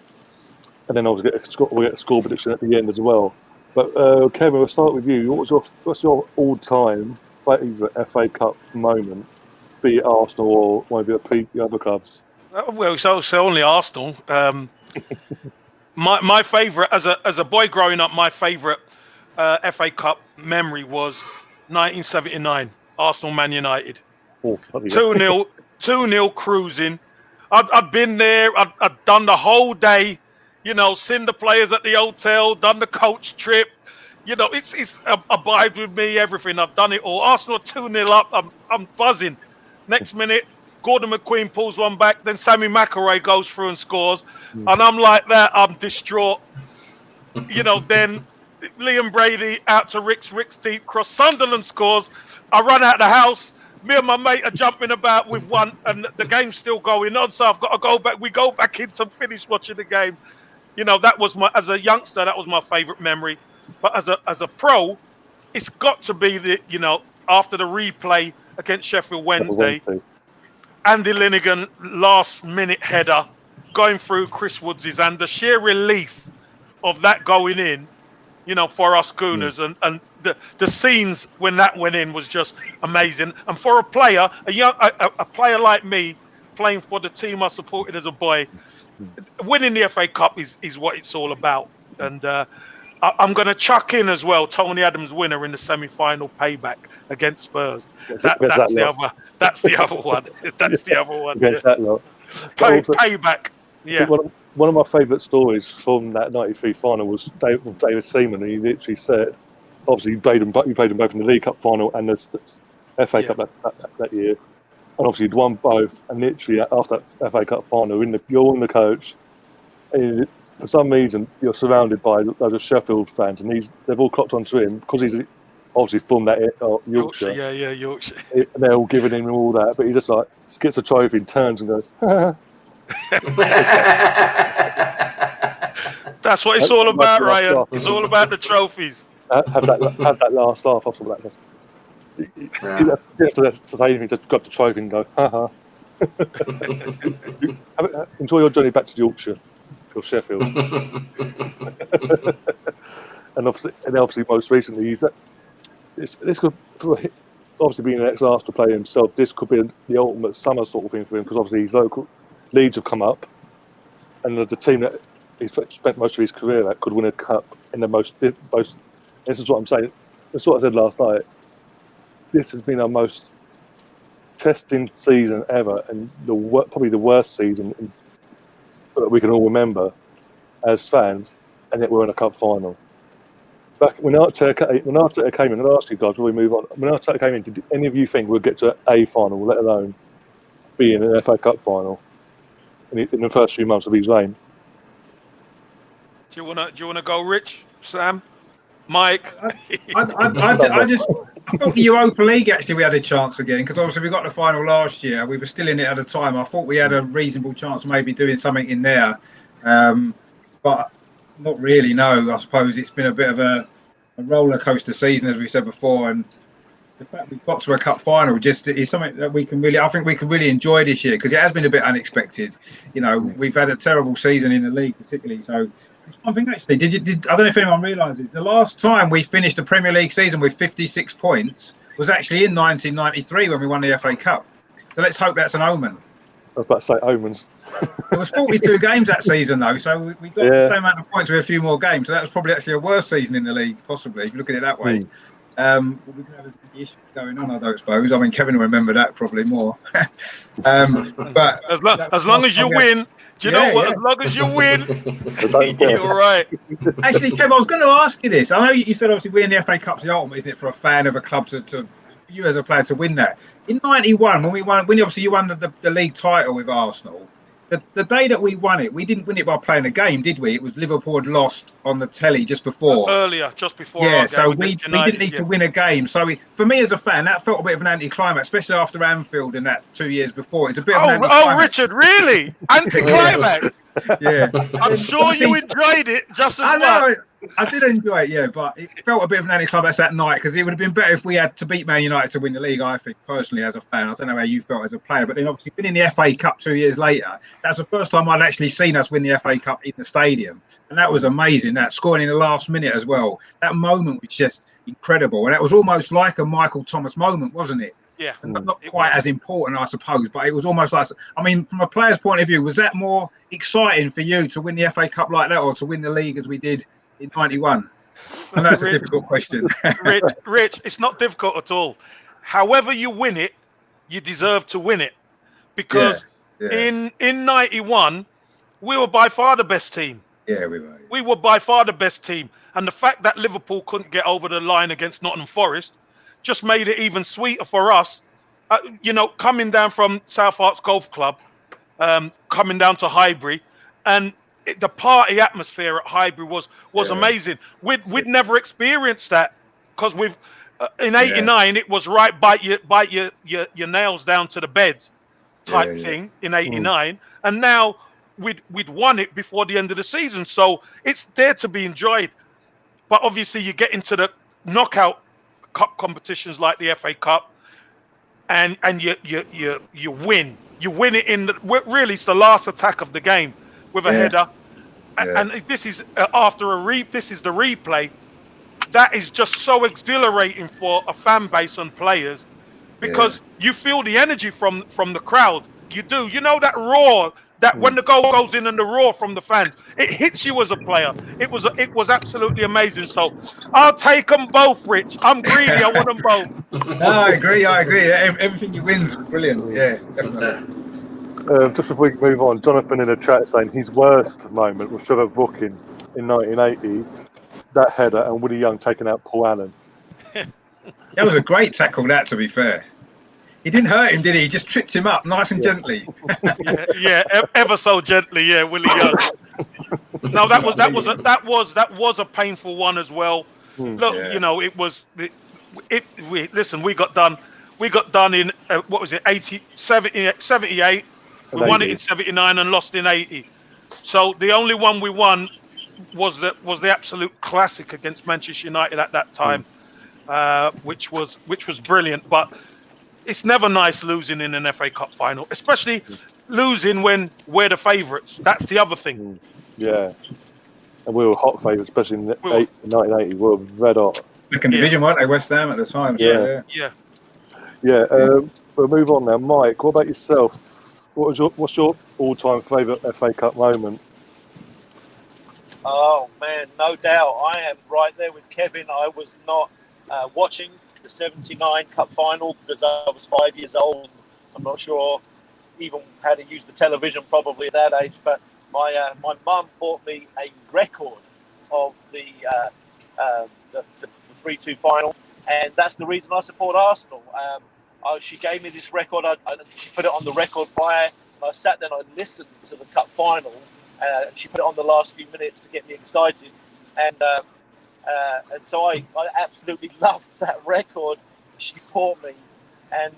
And then obviously we'll get a score prediction at the end as well. But Kevin, we'll start with you. What's your all-time favourite FA Cup moment? Be it Arsenal or one of the other clubs. Well, so only Arsenal. My favourite, as a boy growing up, my favourite FA Cup memory was 1979, Arsenal Man United. 2-0 cruising. I'd been there. I'd done the whole day. Seen the players at the hotel, done the coach trip. It's abide with me, everything. I've done it all. Arsenal 2-0 up. I'm buzzing. Next minute, Gordon McQueen pulls one back. Then Sammy McIlroy goes through and scores. And I'm like that. I'm distraught. Then Liam Brady out to Rick's deep cross. Sunderland scores. I run out of the house. Me and my mate are jumping about with one, and the game's still going on. So I've got to go back. We go back in to finish watching the game. That was as a youngster, that was my favourite memory. But as a pro, it's got to be after the replay against Sheffield Wednesday, Andy Linegan last minute header going through Chris Woods' and the sheer relief of that going in, for us Gooners, and the scenes when that went in was just amazing. And for a player, a player like me, playing for the team I supported as a boy, winning the FA Cup is what it's all about. And I'm going to chuck in as well Tony Adams' winner in the semi-final payback against Spurs. That's the other one. That's the other one. Against that lot. Payback. Yeah. One of my favourite stories from that '93 final was David Seaman, and he literally said, obviously he played them both in the League Cup final and the FA Cup that year, and obviously he'd won both. And literally after that FA Cup final, you're in the coach, and for some reason you're surrounded by loads of Sheffield fans, and they've all clocked onto him because he's obviously from that Yorkshire. Yeah, Yorkshire. And they're all giving him all that, but he just gets a trophy and turns and goes. That's what it's all about, Ryan. It's all about the trophies. Have that last laugh after that. You have to say anything, just grab the trophy and go, ha. Enjoy your journey back to Yorkshire or Sheffield. and obviously, most recently, this could, obviously being an ex-Arsenal player himself, this could be the ultimate summer sort of thing for him, because obviously his local Leeds have come up, and the team that he spent most of his career at could win a cup in the most. This is what I'm saying. That's what I said last night. This has been our most testing season ever, and probably the worst season that we can all remember as fans, and yet we're in a cup final. Back when Arteta came in, and I asked you guys before we move on, when Arteta came in, did any of you think we'd get to a final, let alone be in an FA Cup final in the first few months of his reign? Do you wanna go, Rich, Sam, Mike? I thought the Europa League actually we had a chance again, because obviously we got the final last year. We were still in it at the time. I thought we had a reasonable chance of maybe doing something in there, but not really. No, I suppose it's been a bit of a roller coaster season, as we said before, and the fact we got to a cup final just is something that I think we can really enjoy this year, because it has been a bit unexpected. We've had a terrible season in the league, particularly. So One thing actually, I don't know if anyone realises, the last time we finished the Premier League season with 56 points was actually in 1993 when we won the FA Cup. So let's hope that's an omen. I was about to say omens. There was 42 games that season though, so we got the same amount of points with a few more games. So that was probably actually a worse season in the league, possibly, if you look at it that way. We didn't have as many issues going on, I don't suppose. I mean, Kevin will remember that probably more. But as long as you win, do you know what? As long as you win, you're right. Actually, Kev, I was going to ask you this. I know you said obviously winning the FA Cup's the ultimate, isn't it, for a fan of a club to you as a player to win that. In '91, when obviously you won the league title with Arsenal, the day that we won it, we didn't win it by playing a game, did we? It was Liverpool had lost on the telly just before. Just before. Yeah, so we didn't need to win a game. So for me as a fan, that felt a bit of an anticlimax, especially after Anfield and that 2 years before. It's a bit of an anticlimax. Oh, Richard, really? Anticlimax? Yeah. I'm sure you enjoyed it just as well. I did enjoy it, yeah, but it felt a bit of an anticlimax that night because it would have been better if we had to beat Man United to win the league, I think, personally, as a fan. I don't know how you felt as a player, but then obviously winning the FA Cup 2 years later, that's the first time I'd actually seen us win the FA Cup in the stadium. And that was amazing, that scoring in the last minute as well. That moment was just incredible. And that was almost like a Michael Thomas moment, wasn't it? Yeah. And not quite as important, I suppose, but it was almost like, I mean, from a player's point of view, was that more exciting for you to win the FA Cup like that or to win the league as we did in '91? I know it's a difficult question. Rich, it's not difficult at all. However you win it, you deserve to win it. Because in '91, we were by far the best team. Yeah, we were. We were by far the best team. And the fact that Liverpool couldn't get over the line against Nottingham Forest just made it even sweeter for us. Coming down from South Arts Golf Club, coming down to Highbury, and the party atmosphere at Highbury was amazing. We'd never experienced that because in '89 it was right bite your nails down to the bed type thing in '89, and now we'd won it before the end of the season, so it's there to be enjoyed. But obviously you get into the knockout cup competitions like the FA Cup, and you win it in really it's the last attack of the game with a header. And this is this is the replay. That is just so exhilarating for a fan base and players because you feel the energy from the crowd. You do. You know that roar that when the goal goes in and the roar from the fans, it hits you as a player. It was absolutely amazing. So I'll take them both, Rich. I'm greedy. I want them both. No, I agree. Everything you win's brilliant. Yeah, definitely. Just before we move on, Jonathan in the chat saying his worst moment was Trevor Brooking in 1980, that header, and Woody Young taking out Paul Allen. That was a great tackle, that, to be fair. He didn't hurt him, did he? He just tripped him up nice and gently. Ever so gently, Willie Young. No, that was a painful one as well. Look, it was. Listen, we got done in what was it, 78. We won it in 79 and lost in 80. So the only one we won was the absolute classic against Manchester United at that time, which was brilliant. But it's never nice losing in an FA Cup final, especially losing when we're the favourites. That's the other thing. Yeah, and we were hot favourites, especially in 1980. We were red hot. Second division, weren't they? West Ham at the time. We'll move on now. Mike, what about yourself? What's your all-time favourite FA Cup moment? Oh man, no doubt. I am right there with Kevin. I was not watching the 79 Cup final because I was 5 years old. I'm not sure even how to use the television probably at that age, but my mum bought me a record of the 3-2 final, and that's the reason I support Arsenal. She gave me this record. She put it on the record player. I sat there and I listened to the Cup final, and she put it on the last few minutes to get me excited. And so I absolutely loved that record she bought me. And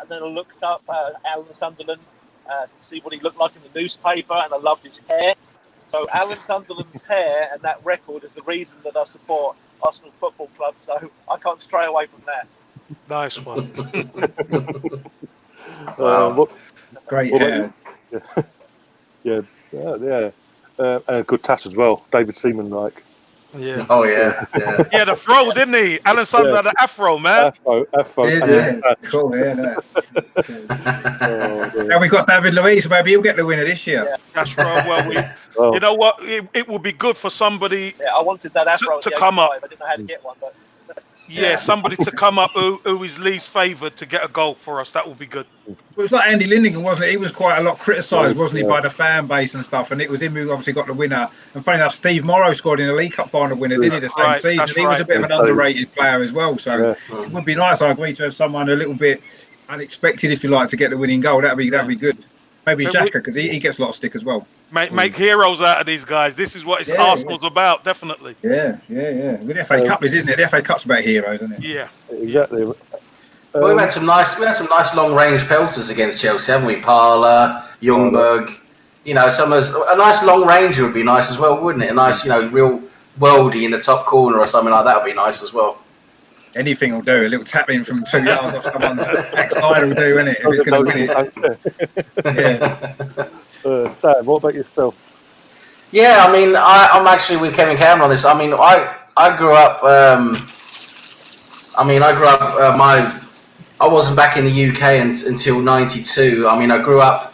then I looked up Alan Sunderland to see what he looked like in the newspaper, and I loved his hair. So Alan Sunderland's hair and that record is the reason that I support Arsenal Football Club. So I can't stray away from that. Nice one. Wow. Great hair. Yeah. and a good task as well. David Seaman, like. Yeah. Oh yeah, yeah. He had a throw, didn't he? Alan Sanders had an afro, man. Afro. Yeah, cool. Yeah, Oh, now we got David Luiz. Maybe he'll get the winner this year. Yeah. That's right. Well, you know what? It would be good for somebody. Yeah, I wanted that afro To at the come up. 85. I didn't know how to get one, but Yeah, somebody to come up who is least favoured to get a goal for us. That would be good. It was like Andy Lindigan, wasn't it? He was quite a lot criticised, wasn't he, by the fan base and stuff. And it was him who obviously got the winner. And funny enough, Steve Morrow scored in the League Cup final winner, didn't he, the same season? That's He was a bit of an underrated player as well. So Yeah. it would be nice, I agree, to have someone a little bit unexpected, if you like, to get the winning goal. That'd be good. Maybe Xhaka, because he gets a lot of stick as well. Make heroes out of these guys. This is what Arsenal's about, definitely. Yeah. With the FA Cup is, isn't it? The FA Cup's about heroes, isn't it? Yeah. Exactly. Well, we've had some nice long range pelters against Chelsea, haven't we? Parler, Ljungberg. You know, a nice long ranger would be nice as well, wouldn't it? A nice, real worldie in the top corner or something like that would be nice as well. Anything will do. A little tap in from 2 yards off someone's backside will do, isn't it? If it's going to win it. Yeah. Sam, what about yourself? Yeah, I mean, I'm actually with Kevin Campbell on this. I mean, I grew up. I wasn't back in the UK until '92. I mean, I grew up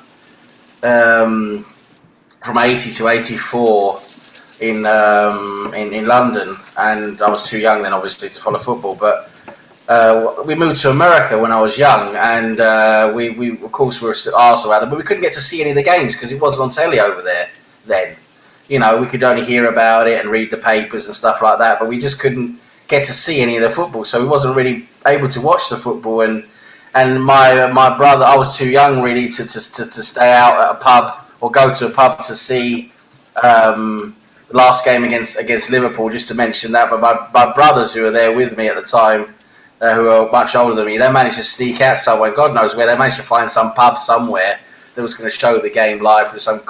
from '80 to '84 in London, and I was too young then, obviously, to follow football. But we moved to America when I was young, and we of course were Arsenal out there, but we couldn't get to see any of the games because it wasn't on telly over there then. You know, we could only hear about it and read the papers and stuff like that, but we just couldn't get to see any of the football, so we wasn't really able to watch the football. And my brother, I was too young really to stay out at a pub or go to a pub to see the last game against Liverpool, just to mention that. But my brothers who were there with me at the time, who are much older than me, they managed to sneak out somewhere, God knows where. They managed to find some pub somewhere that was going to show the game live for some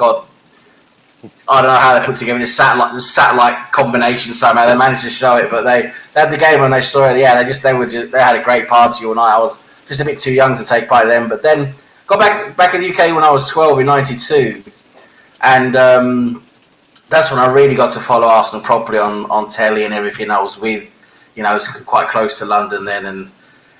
I don't know how they put together this satellite combination somehow. They managed to show it, but they had the game and they saw it. Yeah, they had a great party all night. I was just a bit too young to take part in them, but then got back in the UK when I was 12 in '92, and that's when I really got to follow Arsenal properly on telly and everything. I was with, I was quite close to London then,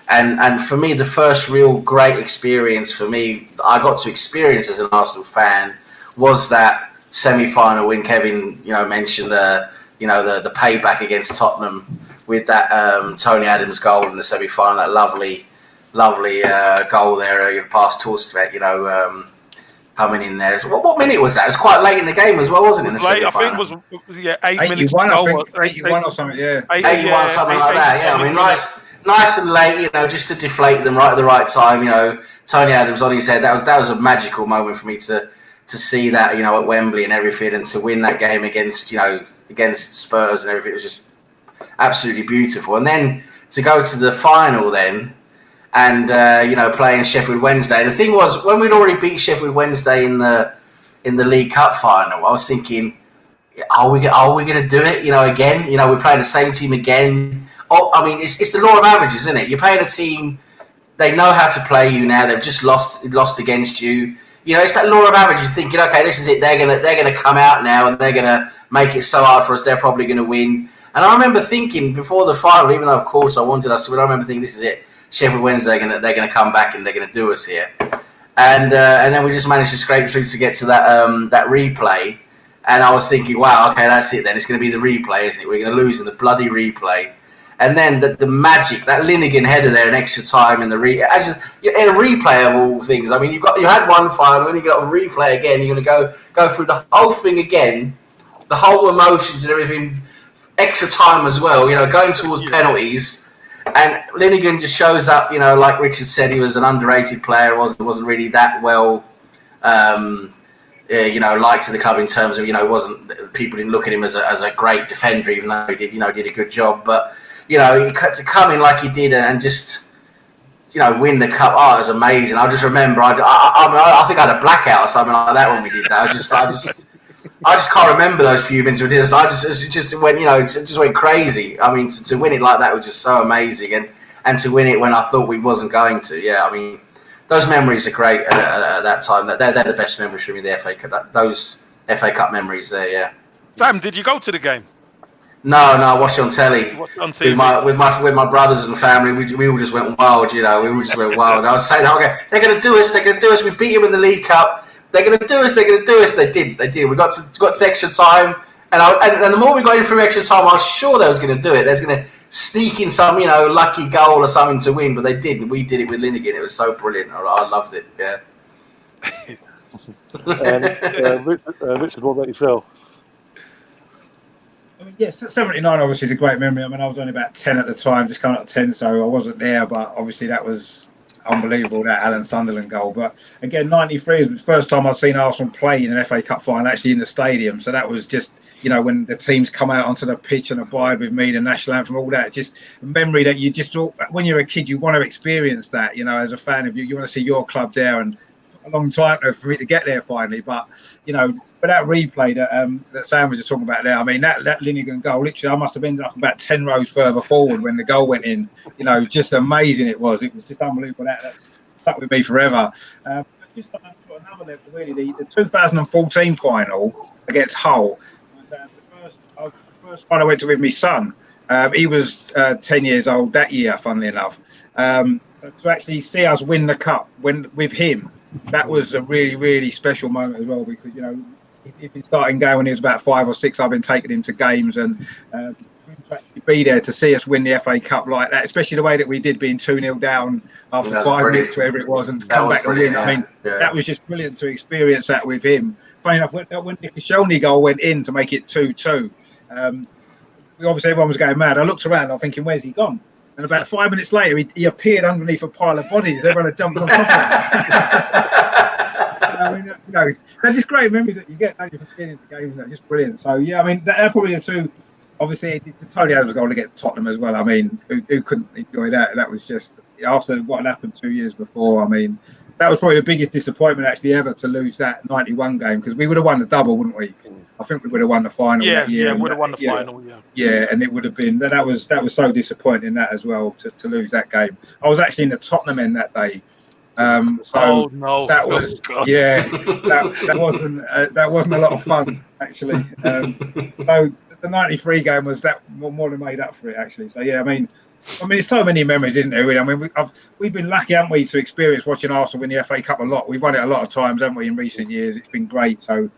and for me, the first real great experience for me I got to experience as an Arsenal fan was that semi-final win. Kevin, mentioned the payback against Tottenham with that Tony Adams goal in the semi-final. That lovely goal there, past Torstvedt, coming in there. What minute was that? It was quite late in the game as well, wasn't it? In the semi-final? I think it was 8 minutes. 81 or something. Yeah, 81 something like that. Yeah, I mean, nice and late, just to deflate them right at the right time. Tony Adams on his head. That was a magical moment for me to see that, at Wembley and everything, and to win that game against Spurs and everything. It was just absolutely beautiful. And then to go to the final then, and playing Sheffield Wednesday. The thing was, when we'd already beat Sheffield Wednesday in the League Cup final, I was thinking, are we going to do it? Again. We're playing the same team again. Oh, I mean, it's the law of averages, isn't it? You're playing a team, they know how to play you now. They've just lost against you. It's that law of averages, thinking, okay, this is it. They're gonna come out now and they're gonna make it so hard for us. They're probably gonna win. And I remember thinking before the final, even though of course I wanted us to win, I remember thinking, this is it. Sheffield Wednesday, they're gonna come back and they're gonna do us here. And then we just managed to scrape through to get to that replay. And I was thinking, wow, okay, that's it then. It's gonna be the replay, isn't it? We're gonna lose in the bloody replay. And then the magic, that Lindigan header there in extra time in the in a replay of all things. I mean, you had one final, and you got a replay again. You're going to go through the whole thing again, the whole emotions and everything, extra time as well. Going towards penalties, and Lindigan just shows up. Like Richard said, he was an underrated player. wasn't really that well, liked to the club in terms of people didn't look at him as a great defender, even though he did a good job, but. To come in like he did and just, win the cup. Oh, it was amazing. I just remember, I think I had a blackout or something like that when we did that. I just can't remember those few minutes we did. So I just went, just went crazy. I mean, to win it like that was just so amazing, and to win it when I thought we wasn't going to. Yeah, I mean, those memories are great at that time. They're the best memories for me. The FA Cup. FA Cup memories there. Yeah. Sam, did you go to the game? No, I watched it on telly On TV. with my brothers and family. We all just went wild, you know. We all just went wild. I was saying, okay, they're going to do us. They're going to do us. We beat them in the League Cup. They're going to do us. They're going to do us. They did. We got to extra time, and the more we got in through extra time, I was sure they was going to do it. They was going to sneak in some, lucky goal or something to win, but they didn't. We did it with Linnigan. It was so brilliant. I loved it. Yeah. Richard, what about yourself? I mean, yes, 79 obviously is a great memory. I mean, I was only about 10 at the time, just coming up 10, so I wasn't there, but obviously that was unbelievable, that Alan Sunderland goal. But again, 93 was the first time I'd seen Arsenal play in an FA Cup final, actually in the stadium. So that was just, when the teams come out onto the pitch and abide with me, the national anthem, all that, just a memory that you just, when you're a kid, you want to experience that, as a fan of you want to see your club there, and a long time for me to get there finally. But, but that replay that Sam was just talking about there, I mean, that Linnigan goal, literally, I must have ended up about 10 rows further forward when the goal went in. Just amazing it was. It was just unbelievable. That's stuck with me forever. Just on another level, really, the 2014 final against Hull was the first one I went to with my son. He was 10 years old that year, funnily enough. So to actually see us win the cup with him, that was a really, really special moment as well, because, if he's starting game when he was about 5 or 6, I've been taking him to games, and to actually be there to see us win the FA Cup like that, especially the way that we did, being 2-0 down after 5 minutes, wherever it was, and come back and win. Yeah. I mean, that was just brilliant to experience that with him. Funny enough, when the Koscielny goal went in to make it 2-2, obviously everyone was going mad. I looked around, I'm thinking, where's he gone? And about 5 minutes later, he appeared underneath a pile of bodies. Everyone had jumped on top of him. They're just great memories that you get, don't you, from being in the games. They're just brilliant. So, yeah, I mean, they're probably the two. Obviously, the Tony Adams goal against Tottenham as well. I mean, who couldn't enjoy that? That was just, after what had happened 2 years before, I mean, that was probably the biggest disappointment actually ever, to lose that 91 game, because we would have won the double, wouldn't we? I think we would have won the final that year. Yeah, would have won the final, Yeah, and it would have been, that was so disappointing, that as well, to lose that game. I was actually in the Tottenham end that day. So that was, that wasn't a lot of fun, actually. So the 93 game was that more than made up for it, actually. So, yeah, I mean, there's so many memories, isn't there, really? I mean, we've been lucky, haven't we, to experience watching Arsenal win the FA Cup a lot. We've won it a lot of times, haven't we, in recent years? It's been great. So,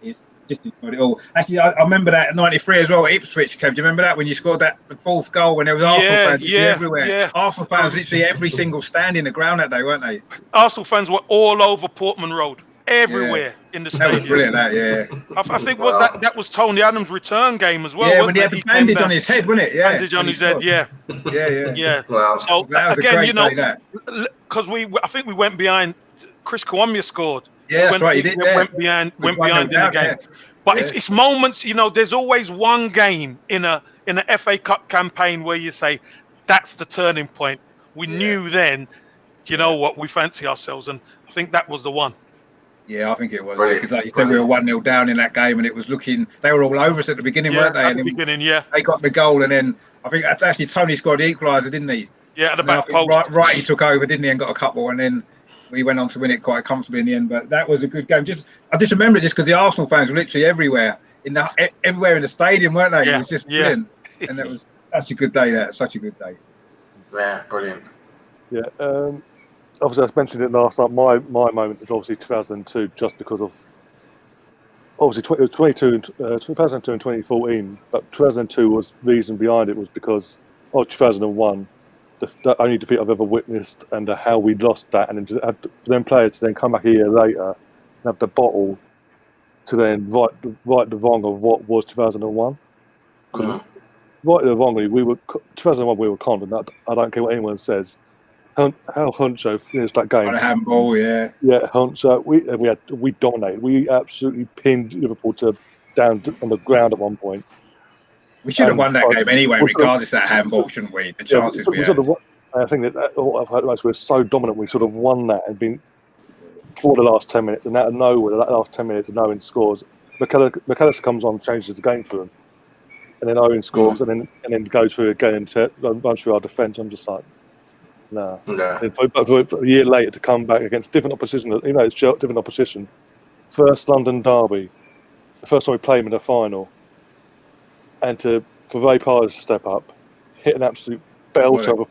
it's just enjoyed it all. Actually, I remember that 93 as well, Ipswich, Kev. Do you remember that, when you scored the fourth goal, when there was Arsenal fans everywhere? Yeah. Arsenal fans literally every single stand in the ground that day, weren't they? Arsenal fans were all over Portman Road, everywhere in the stadium. That was brilliant, that, yeah. I think that was Tony Adams' return game as well. Yeah, when he had the bandage on his head, wasn't it? Yeah. Bandage on his head, yeah. Yeah. Wow. So that was again, because I think we went behind. Chris Kouamia scored. Yeah, that's right. He did. Went behind in the game. Yeah. But it's moments. There's always one game in a FA Cup campaign where you say, that's the turning point. We knew then. Do you know what? We fancy ourselves, and I think that was the one. Yeah, I think it was. Because like you said, we were 1-0 down in that game, and it was looking. They were all over us at the beginning, weren't they? At the beginning, yeah. They got the goal, and then I think actually Tony scored the equaliser, didn't he? Yeah, at the back post. Right, he took over, didn't he, and got a couple, and then we went on to win it quite comfortably in the end. But that was a good game. I just remember it just because the Arsenal fans were literally everywhere everywhere in the stadium, weren't they? Yeah. It was just brilliant, and it was such a good day. Such a good day. Yeah, brilliant. Yeah. Obviously, I mentioned it last night. My moment is obviously 2002, just because of obviously it was 2002 and 2014, but 2002 was reason behind it was because of 2001. The only defeat I've ever witnessed, and how we lost that, and then players to then come back a year later and have the bottle to then right the wrong of what was 2001. Right or wrongly, 2001 we were confident. I don't care what anyone says. How Huncho finished that game. On a handball, yeah. Yeah, Huncho. We dominated. We absolutely pinned Liverpool down on the ground at one point. We should have won that game anyway, regardless of that handball, shouldn't we? The chances we had. I think that we're so dominant. We sort of won that and been for the last 10 minutes, and out of nowhere, that last 10 minutes, no one scores. McAllister comes on, changes the game for them, and then Owen scores, and then goes through again and runs through our defence. I'm just like, no. Yeah. But for a year later to come back against different opposition, it's different opposition, first London derby, the first time we played him in the final, and for Ray Parlour to step up, hit an absolute belter of a.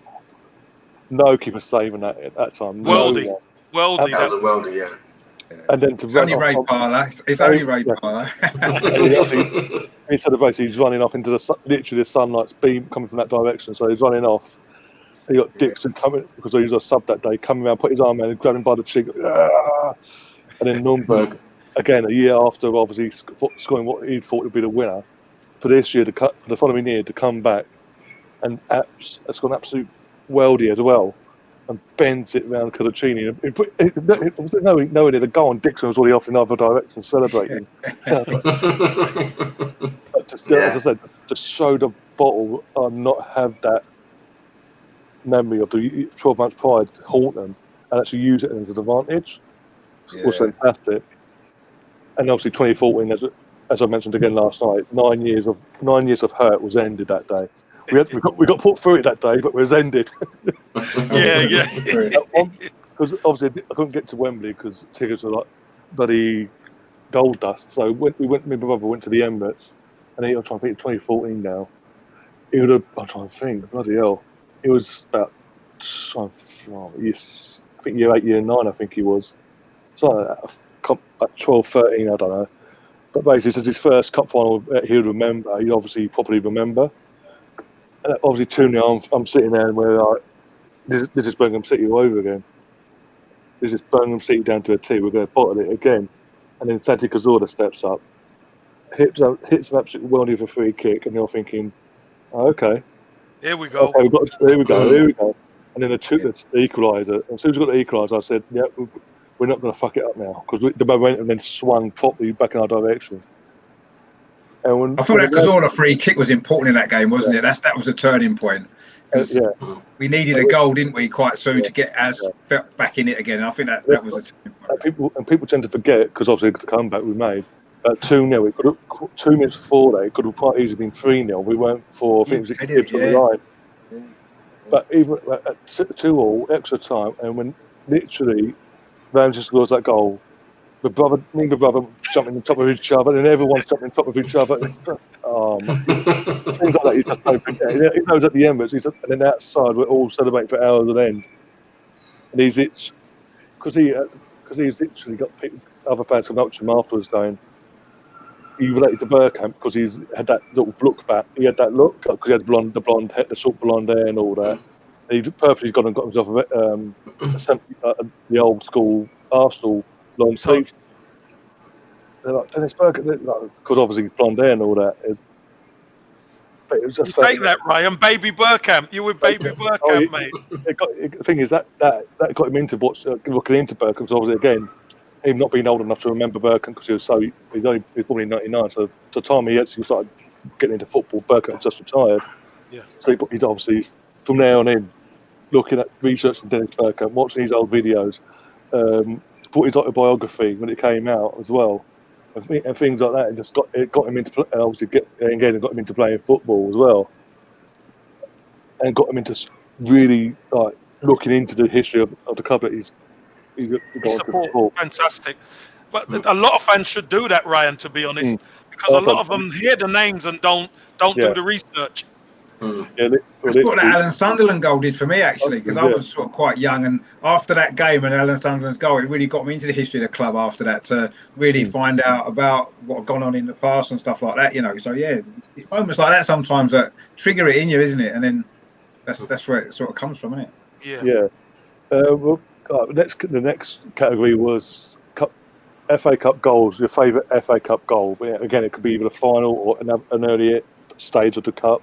No keeper saving that at that time. Worldy. No Worldy. That was a worldie, yeah. And then to It's run only off, Ray Parlour. It's only Ray Parlour. he celebrated. He's running off into literally the sunlight's beam coming from that direction. So he's running off. He got Dixon coming because he was a sub that day, coming around, put his arm around and grabbed him by the cheek. And then Nürnberg, again, a year after obviously scoring what he thought would be the winner, for this year, for the following year, to come back and it's got an absolute worldie as well. And bends it round Colaccini. It was nowhere near the goal, and Dixon was already off in the other direction celebrating. But just, as I said, just show the bottle and not have that memory of the 12 months prior to haunt them and actually use it as an advantage. It was fantastic. And obviously 2014, as I mentioned again last night, 9 years of hurt was ended that day. We got put through it that day, but it was ended. Yeah. Because obviously I couldn't get to Wembley because tickets were like bloody gold dust. So my brother went to the Emirates, and I'm trying to think, 2014 now. I'm trying to think, bloody hell. It was about, I think year 8, year 9, I think he was. So like 12, 13, I don't know. But basically, it's his first cup final he would remember. He obviously probably remember. And obviously 2-0, I'm sitting there and we're like, this is Birmingham City all over again. This is Birmingham City down to a T. We're going to bottle it again. And then Santi Cazorla steps up, hits an absolute worldie for a free kick, and you're thinking, oh, okay. Here we go. Okay, here we go. And then the equaliser. And as soon as we got the equaliser, I said, yeah, we're not going to fuck it up now. Because the momentum then swung properly back in our direction. And I thought that Cazorla free kick was important in that game, wasn't it? That was a turning point. Because we needed a goal, didn't we, quite soon to get back in it again. And I think that was a turning point. People tend to forget, because obviously the comeback we made, 2-0, 2 minutes before that, it could have quite easily been 3-0. We went for, I think it was Gibbs on the line. Yeah. But even at 2-2, extra time, and when literally Ramsey scores that goal, me and the brother jumping on top of each other, and everyone's jumping on top of each other. Oh, man. Things like that, you just don't forget. He knows at the Emirates, and then outside, we're all celebrating for hours on end. And he's literally got other fans coming up to him afterwards saying, he related to Bergkamp because he's had that little look back. He had that look because he had the blonde hair, the short blonde hair and all that. And he purposely gone and got himself the old school Arsenal long sleeve. They're like, Dennis Bergkamp, because obviously blonde hair and all that. But it was just take that, Ryan. Baby Bergkamp. You were Baby Bergkamp, mate. The thing is that got him into looking into Bergkamp. So obviously, again, him not being old enough to remember Bergkamp because he's probably 99. So the time he actually started getting into football, Bergkamp just retired. Yeah. So he's obviously from there on in looking at researching Dennis Bergkamp, watching his old videos, bought his autobiography when it came out as well, and things like that. And just got him into obviously got him into playing football as well, and got him into really like looking into the history of the club that he's support. Fantastic. But a lot of fans should do that, Ryan, to be honest, because a lot of them hear the names and don't do the research. That's what that Alan Sunderland goal did for me, actually, because I was sort of quite young, and after that game and Alan Sunderland's goal, it really got me into the history of the club after that to really find out about what had gone on in the past and stuff like that, So it's moments like that sometimes that trigger it in you, isn't it? And then that's where it sort of comes from, isn't it? Yeah. The next category was FA Cup goals. Your favourite FA Cup goal? Again, it could be either a final or an earlier stage of the cup.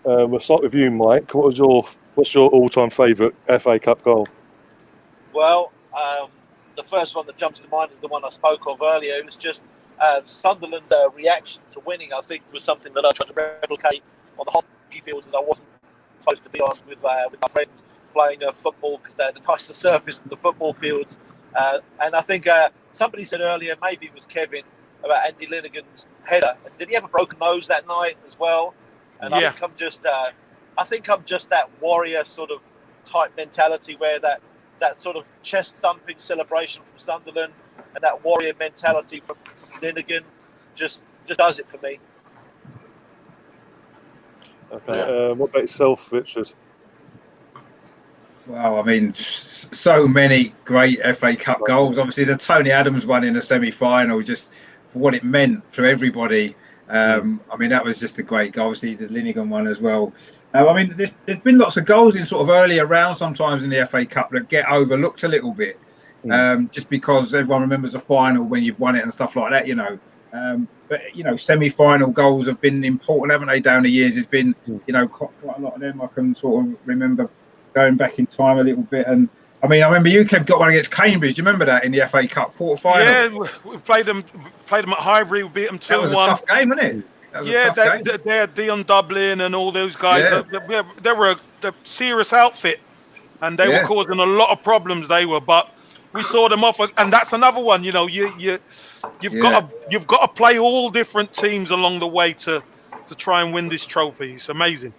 We'll start with you, Mike. What's your all-time favourite FA Cup goal? Well, the first one that jumps to mind is the one I spoke of earlier. It was just Sunderland's reaction to winning. I think was something that I tried to replicate on the hockey fields that I wasn't supposed to be on with my friends playing football because they had a nicer surface than the football fields. And I think somebody said earlier, maybe it was Kevin, about Andy Linnigan's header. Did he have a broken nose that night as well? And I think I'm just that warrior sort of type mentality where that sort of chest thumping celebration from Sunderland, and that warrior mentality from Linegan just does it for me. Okay. What about yourself, Richard? Well, I mean, so many great FA Cup goals. Obviously, the Tony Adams one in the semi-final, just for what it meant for everybody. I mean, that was just a great goal. Obviously, the Linegan one as well. I mean, there's been lots of goals in sort of earlier rounds sometimes in the FA Cup that get overlooked a little bit, just because everyone remembers the final when you've won it and stuff like that, you know. But you know, semi-final goals have been important, haven't they? Down the years, it's been quite a lot of them. I can sort of remember going back in time a little bit, and I mean, I remember you got one against Cambridge. Do you remember that in the FA Cup quarter-final? Yeah, we played them at Highbury. We beat them 2-1. That was a tough game, wasn't it? That was a tough game. They had Dion Dublin and all those guys. Yeah. They were a serious outfit, and they were causing a lot of problems. They were, but we saw them off, and that's another one. You know, you've got to play all different teams along the way to try and win this trophy. It's amazing.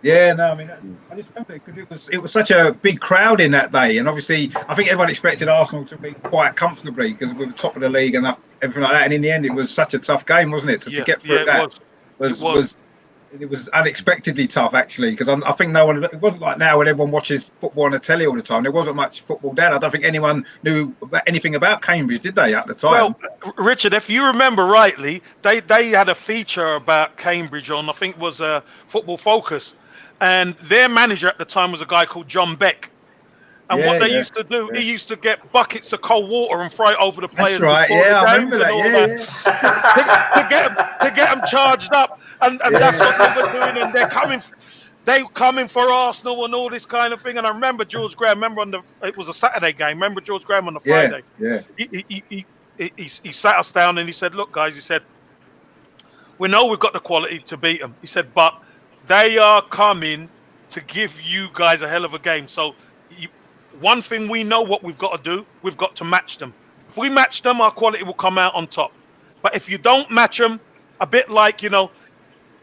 Yeah, no, I mean, I just remember it because it was such a big crowd in that day, and obviously, I think everyone expected Arsenal to be quite comfortably because we were top of the league and everything like that. And in the end, it was such a tough game, wasn't it? To get through that was unexpectedly tough, actually, because I think no one. It wasn't like now when everyone watches football on the telly all the time. There wasn't much football then. I don't think anyone knew anything about Cambridge, did they, at the time? Well, Richard, if you remember rightly, they had a feature about Cambridge on, I think it was Football Focus. And their manager at the time was a guy called John Beck. And what they used to do, he used to get buckets of cold water and throw it over the players. That's right, I remember that. To get them charged up. And that's what they were doing. And they're coming for Arsenal and all this kind of thing. And I remember George Graham, it was a Saturday game. Remember George Graham on the Friday? Yeah. He sat us down and he said, look, guys, he said, we know we've got the quality to beat them. He said, but they are coming to give you guys a hell of a game. So one thing we know what we've got to do, we've got to match them. If we match them, our quality will come out on top. But if you don't match them, a bit like,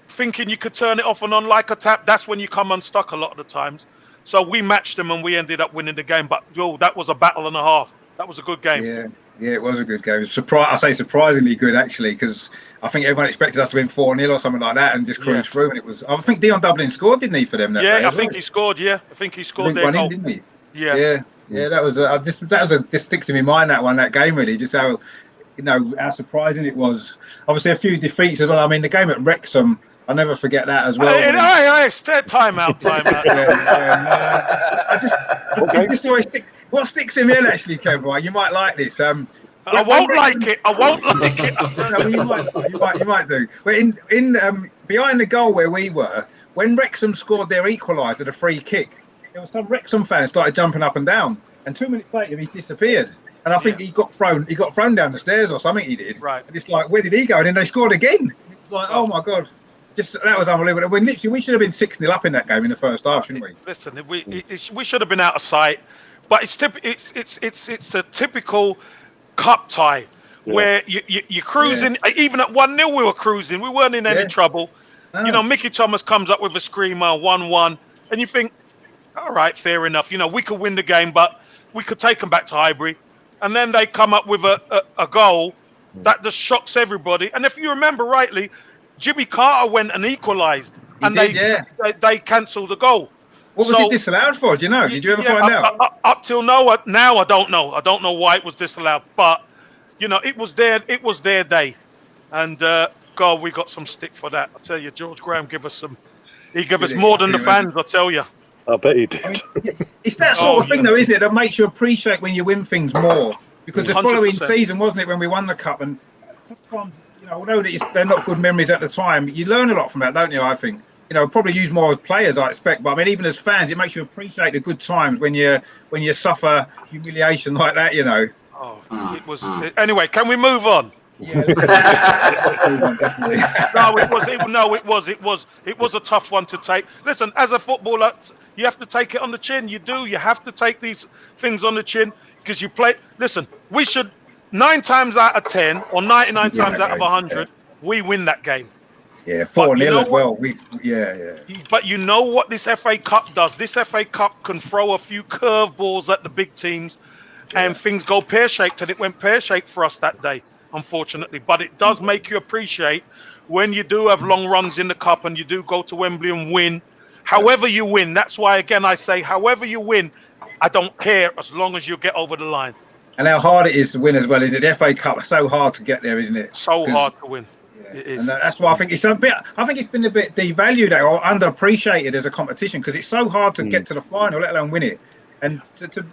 thinking you could turn it off and on like a tap, that's when you come unstuck a lot of the times. So we matched them and we ended up winning the game. But that was a battle and a half. That was a good game. Yeah, it was a good game. I say surprisingly good, actually, because I think everyone expected us to win 4-0 or something like that and just cruise through. And it was, I think Dion Dublin scored, didn't he, for them that day? I think he scored. Yeah, I think he scored their goal. Didn't he? Yeah. That was just sticks in my mind, that game, really, just how how surprising it was. Obviously, a few defeats as well. I mean, the game at Wrexham, I'll never forget that as well. Time out. What sticks in my head, actually, Campbell? You might like this. I won't like it. You might do. But in behind the goal where we were, when Wrexham scored their equaliser, the free kick, there was some Wrexham fans started jumping up and down, and 2 minutes later he disappeared. And I think he got thrown down the stairs or something. He did. Right. And it's like, where did he go? And then they scored again. It's like, oh my god. That was unbelievable. We should have been 6-0 up in that game in the first half, shouldn't we? Listen, we should have been out of sight, but it's a typical cup tie where you're cruising. Even at 1-0, we were cruising. We weren't in any trouble. No. Mickey Thomas comes up with a screamer, 1-1, and you think, all right, fair enough. We could win the game, but we could take them back to Highbury, and then they come up with a goal that just shocks everybody. And if you remember rightly, Jimmy Carter went and equalised, and they cancelled the goal. What was it disallowed for? Do you know? Did you ever find out? Up till now, I don't know. I don't know why it was disallowed, but it was their day, and God, we got some stick for that. I tell you, George Graham gave us some. He gave us more than the fans. I tell you. I bet he did. It's that sort of thing, though, isn't it? That makes you appreciate when you win things more. Because the following season, wasn't it, when we won the cup, and sometimes. Although they're not good memories at the time, you learn a lot from that, don't you? I think probably use more as players, I expect. But I mean, even as fans, it makes you appreciate the good times when you suffer humiliation like that. Oh, it was. Anyway, can we move on? Yeah. It was a tough one to take. Listen, as a footballer, you have to take it on the chin. You do. You have to take these things on the chin because you play. Listen, we should. 9 times out of 10 or 99 times out of 100, we win that game. Yeah, 4-0 as well. But you know what this FA Cup does? This FA Cup can throw a few curveballs at the big teams, and things go pear-shaped, and it went pear-shaped for us that day, unfortunately. But it does make you appreciate when you do have long runs in the cup and you do go to Wembley and win. However you win, that's why, again, I say, however you win, I don't care as long as you get over the line. And how hard it is to win as well, isn't it? The FA Cup is so hard to get there, isn't it? So hard to win. Yeah. It is. And that's why I think it's a bit. I think it's been a bit devalued or underappreciated as a competition because it's so hard to get to the final, let alone win it. And to do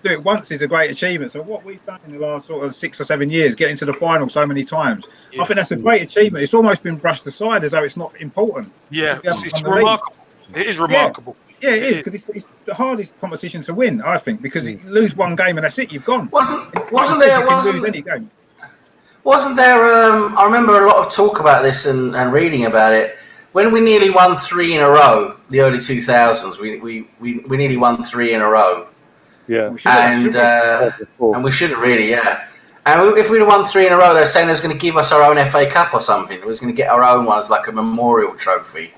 it once is a great achievement. So what we've done in the last sort of 6 or 7 years, getting to the final so many times, I think that's a great achievement. It's almost been brushed aside as though it's not important. Yeah, it's remarkable. It is remarkable. Yeah, it is because it's the hardest competition to win, I think, because you lose one game and that's it, you've gone. Wasn't there? I remember a lot of talk about this and reading about it. When we nearly won 3 in a row, the early 2000s, we nearly won 3 in a row. Yeah, and we should have really, And if we'd have won 3 in a row, they're saying they was going to give us our own FA Cup or something. We was going to get our own one as like a memorial trophy.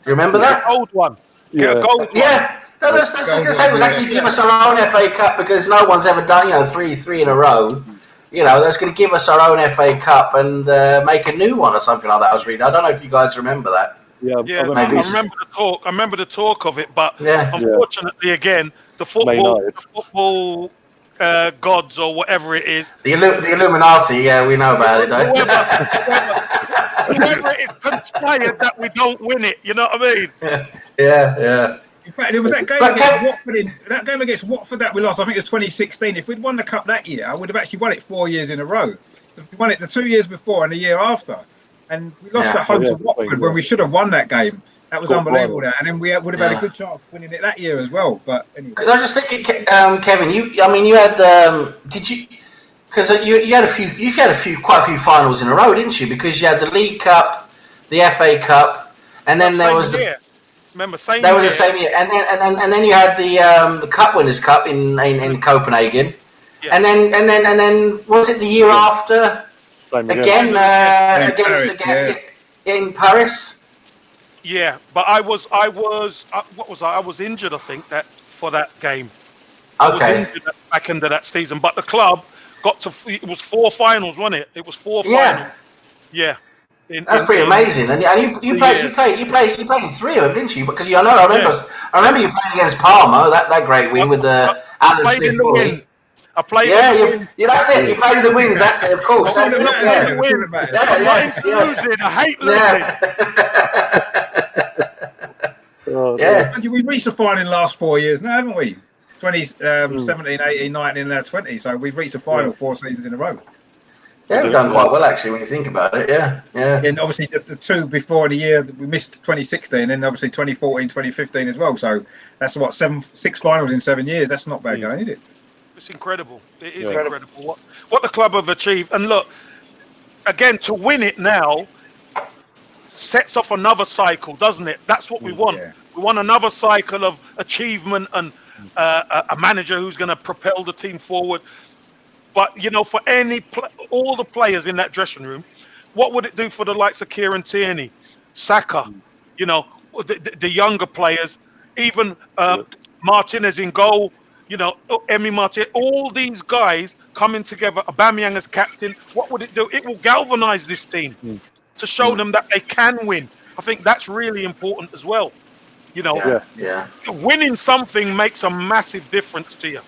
Do you remember that? Gold one. Yeah. Gold one. Yeah. No, that's what they say. Was actually give us our own FA Cup because no one's ever done, 3 in a row. That's going to give us our own FA Cup and make a new one or something like that. I was reading. I don't know if you guys remember that. I remember the talk. I remember the talk of it, but unfortunately, again, the football gods or whatever it is, the Illuminati. Yeah, we know about it. Though. Whoever it is conspired that we don't win it. You know what I mean? Yeah. In fact, it was that game against Watford. That game against Watford that we lost. I think it was 2016. If we'd won the cup that year, I would have actually won it 4 years in a row. We won it the 2 years before and the year after, and we lost at home to Watford when we should have won that game. That was unbelievable. And then we would have had a good chance of winning it that year as well. But anyway, I was just thinking, Kevin, you had did you? Because you had quite a few finals in a row, didn't you? Because you had the League Cup, the FA Cup, and then there was Remember, same that was year. the same year, and then you had the Cup Winners' Cup in Copenhagen, and then was it the year after again in Paris? Yeah, but I was what was I? I was injured, I think, for that game. I was injured at the back end of that season, but the club got to. It was 4 finals, wasn't it? It was 4 finals. Yeah. That's pretty amazing, and you played in 3 of them, didn't you? Because I remember you playing against Parma, that great win with Alan Smith. I played. That's it. You played in the wins. That's it, of course. That's it. I hate losing. We've reached the final in the last 4 years now, haven't we? 17, 18, 19, and now 20. So we've reached the final 4 seasons in a row. Yeah, we've done quite well actually when you think about it. Yeah. And obviously the 2 before the year we missed 2016, and obviously 2014, 2015 as well. So that's 6 finals in 7 years. That's not bad going, is it? It's incredible. It is incredible what the club have achieved. And look, again, to win it now sets off another cycle, doesn't it? That's what we want. Yeah. We want another cycle of achievement and a manager who's going to propel the team forward. But, for all the players in that dressing room, what would it do for the likes of Kieran Tierney, Saka, the younger players, even Martinez in goal, Emi Martinez, all these guys coming together, Aubameyang as captain, what would it do? It will galvanise this team to show them that they can win. I think that's really important as well. Winning something makes a massive difference to you.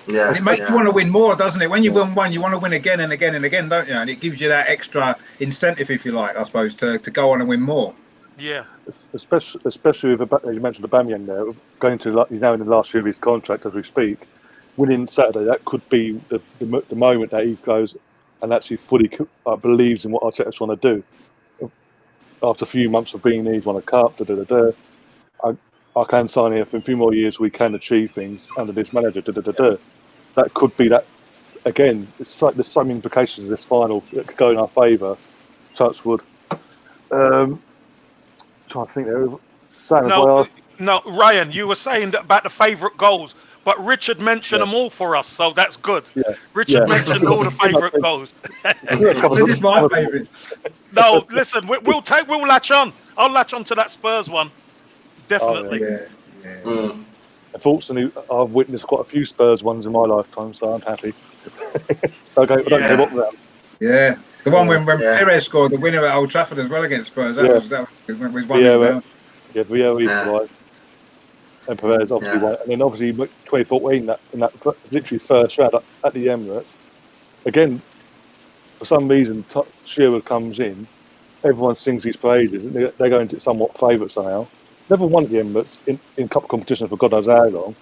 Yeah, and it makes you want to win more, doesn't it? When you win one, you want to win again and again and again, don't you? And it gives you that extra incentive, if you like, I suppose, to go on and win more. Yeah. Especially with, as you mentioned, Aubameyang there, he's now in the last year of his contract as we speak. Winning Saturday, that could be the moment that he goes and actually fully believes in what Arteta's trying to do. After a few months of being there, he's won a cup, I can sign here for a few more years. We can achieve things under this manager. That could be that again. There's some implications of this final that could go in our favour. Touchwood. Trying to think there. No, Ryan, you were saying about the favourite goals, but Richard mentioned them all for us, so that's good. Yeah. Richard mentioned all the favourite goals. This is my favourite. No, listen, we'll latch on. I'll latch on to that Spurs one. Definitely. Unfortunately, I've witnessed quite a few Spurs ones in my lifetime, so I'm happy. I don't care what round. Yeah, the one when Yeah. Perez scored the winner at Old Trafford as well against Spurs. That was 1-0 down. Yeah, Vieira equalised. And Perez obviously won. And then obviously 2014, in that literally first round at the Emirates, again, for some reason, Shearer comes in, everyone sings his praises, and they're going to somewhat favourite somehow. Never won at the Emirates in cup competition for God knows how long.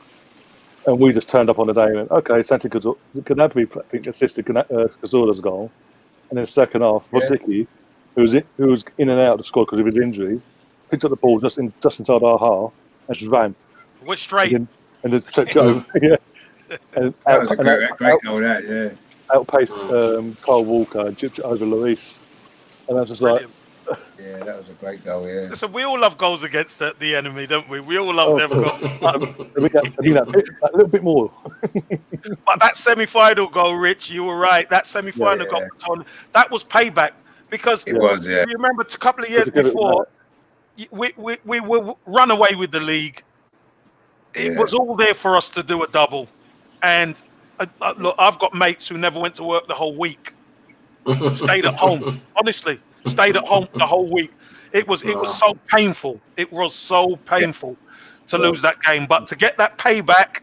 And we just turned up on the day and went, okay, Santi Gnabry, I think, assisted Cazorla's goal. And then second half, Rosicky, who was in and out of the squad because of his injuries, picked up the ball just inside our half and just ran. Went straight. And then checked it over. Yeah. And that was a great goal, outpaced Kyle Walker and chipped it over Lloris. And I was just like... Yeah, that was a great goal, yeah. So we all love goals against the enemy, don't we? We all love them goals. A little bit more. But that semi-final goal, Rich, you were right. That semi-final goal, that was payback. Because it was, you remember a couple of years before, we were run away with the league. It was all there for us to do a double. And look, I've got mates who never went to work the whole week. Stayed at home. Honestly, stayed at home the whole week. It was so painful. It was so painful to lose that game. But to get that payback.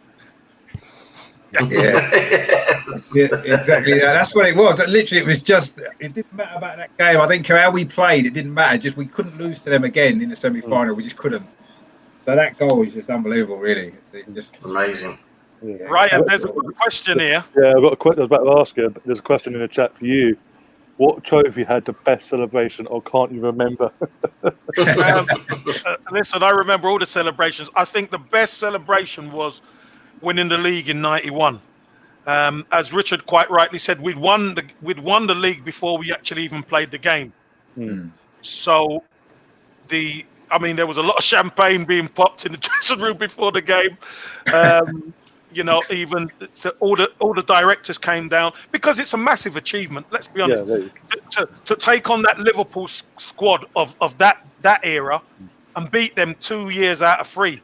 Yeah, exactly. Yeah, that's what it was. Literally, it was just, it didn't matter about that game. I think how we played, it didn't matter. Just we couldn't lose to them again in the semi-final. We just couldn't. So that goal is just unbelievable, really. It's amazing. Yeah. Ryan, there's a good question here. Yeah, I've got a question. I was about to ask you. There's a question in the chat for you. What trophy had the best celebration, or can't you remember? Listen, I remember all the celebrations. I think the best celebration was winning the league in '91. As Richard quite rightly said, we'd won the league before we actually even played the game. So there was a lot of champagne being popped in the dressing room before the game. Even so all the directors came down because it's a massive achievement. Let's be honest. To take on that Liverpool squad of that era and beat them 2 years out of 3.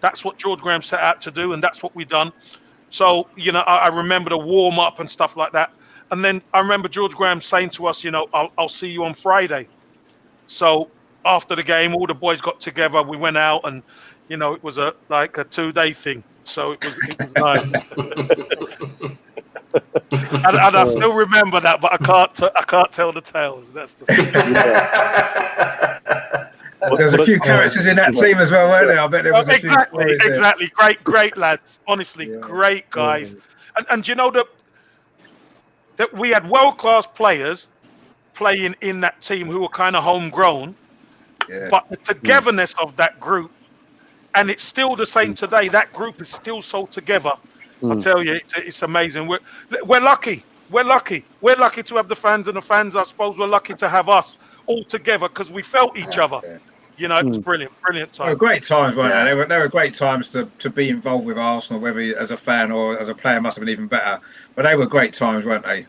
That's what George Graham set out to do, and that's what we've done. So I remember the warm up and stuff like that. And then I remember George Graham saying to us, I'll see you on Friday. So after the game, all the boys got together. We went out, and it was like a 2-day thing. So it was nice. and I still remember that, but I can't tell the tales. That's the thing. There's a few characters in that team as well, weren't there? I bet there was exactly. Great lads. Honestly, great guys. And you know that we had world-class players playing in that team who were kind of homegrown, but the togetherness of that group. And it's still the same today. That group is still so together. I tell you, it's amazing. We're lucky. We're lucky to have the fans, and the fans, I suppose, were lucky to have us all together because we felt each other. It was brilliant times. They were great times, weren't they? They were great times to be involved with Arsenal, whether as a fan or as a player must have been even better. But they were great times, weren't they?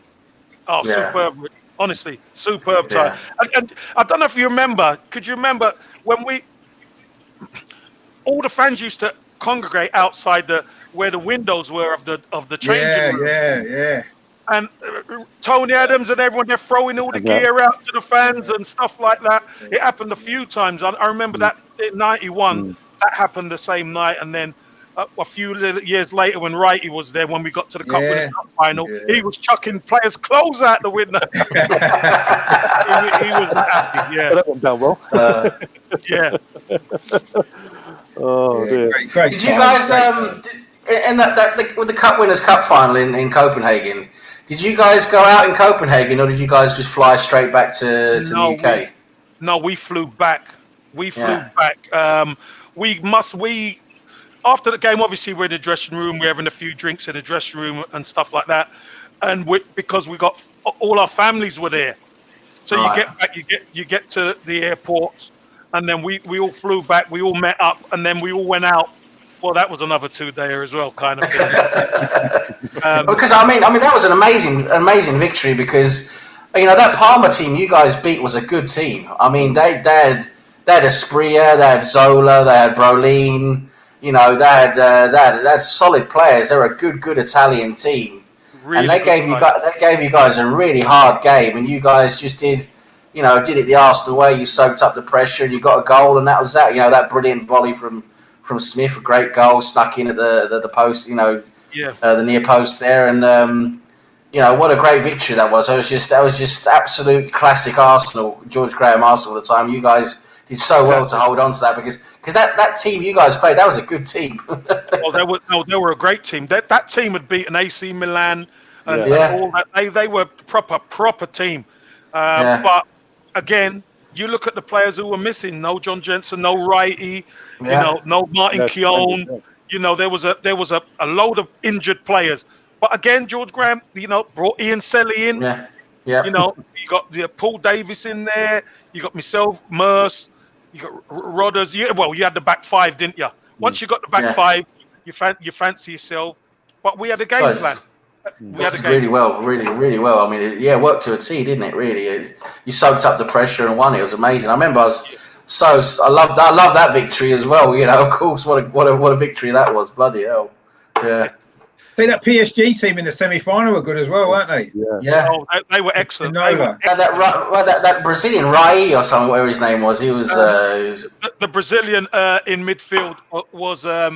Oh, superb. Honestly, superb time. And I don't know if you remember. Could you remember when all the fans used to congregate outside where the windows were of the changing room. Yeah. And Tony Adams and everyone, they're throwing all the gear out to the fans and stuff like that. It happened a few times. I remember that in '91, that happened the same night. And then a few years later, when Wrighty was there, when we got to the Cup Winners' Cup final, he was chucking players' clothes out the window. he was happy, that went down well. Oh, dear. Great did you guys with the Cup Winners' Cup final in Copenhagen? Did you guys go out in Copenhagen, or did you guys just fly straight back to the UK? We flew back. After the game, obviously we're in the dressing room. We're having a few drinks in the dressing room and stuff like that. And because we got all our families were there, so you get back, you get to the airport. And then we all flew back, we all met up, and then we all went out. Well, that was another 2-dayer as well, kind of thing. Because that was an amazing victory because that Parma team you guys beat was a good team. I mean, they had Espria, they had Zola, they had Brolin, You know, they had solid players. They're a good Italian team, Really and they gave you guys a really hard game, and you guys just did it the Arsenal way. You soaked up the pressure, and you got a goal, and that was that. You know, that brilliant volley from Smith, a great goal, snuck in at the post. You know, the near post there, and what a great victory that was. That was just absolute classic Arsenal, George Graham Arsenal at the time. You guys did so well to hold on to that because that team you guys played, that was a good team. They were a great team. That team had beaten AC Milan and all that. They were proper team. But again, you look at the players who were missing. No John Jensen, no Wrighty, no Martin Keown. You know, there was a load of injured players. But again, George Graham, brought Ian Selly in. Yeah. You got Paul Davis in there. You got myself, Merce. You got Rodders. You had the back five, didn't you? Once you got the back five, you fancy yourself. But we had a game plan. We had a game really well. I mean, it worked to a T, didn't it? Really, you soaked up the pressure and won. It was amazing. I remember I love that victory as well. You know, of course, what a victory that was. Bloody hell. Yeah. See, that PSG team in the semi-final were good as well, weren't they? Yeah. Oh, they were excellent. That Brazilian Rai or something, whatever his name was, he was the Brazilian in midfield was I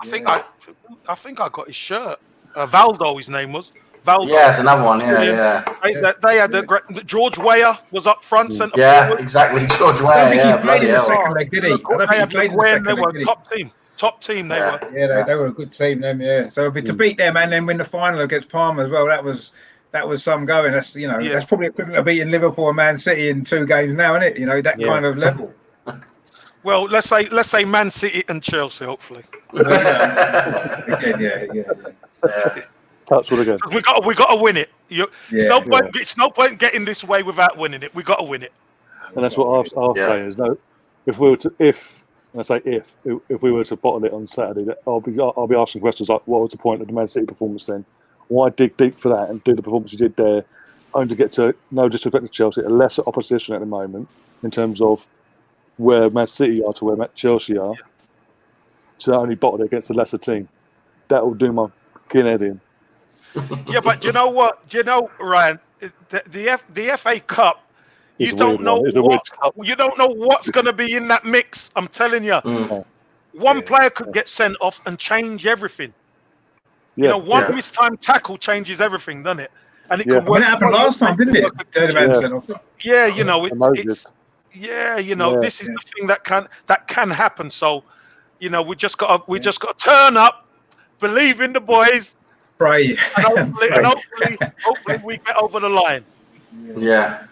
think I got his shirt. Valdo, his name was. Valdo. Yeah, it's another one. Yeah. They had the great George Weah was up front centre. Yeah, forward. Exactly. George Weah. I don't think he played in the second leg, did he? I don't think he played in the second leg, did he? Top team they were. Yeah, they were a good team, them. Yeah, so to beat them and then win the final against Parma as well, that was some going. That's that's probably equivalent of beating Liverpool and Man City in 2 games now, isn't it? You know, that kind of level. Well, let's say Man City and Chelsea, hopefully. Touch wood again. We got to win it. It's no point getting this way without winning it. We got to win it. And that's what I'll say is if we were to bottle it on Saturday, I'll be asking questions like, what was the point of the Man City performance then? Why dig deep for that and do the performance you did there, only to get to, no disrespect to Chelsea, a lesser opposition at the moment in terms of where Man City are to where Chelsea are, to only bottle it against a lesser team. That will do my fucking head in. Yeah, but you know what? You know, Ryan, the FA Cup. You don't know what's going to be in that mix. I'm telling you, one player could get sent off and change everything. One mistimed tackle changes everything, doesn't it? And it can work. It happened last time, didn't it? This is the thing that can happen. So, we just got to turn up, believe in the boys, pray, and hopefully we get over the line. Yeah.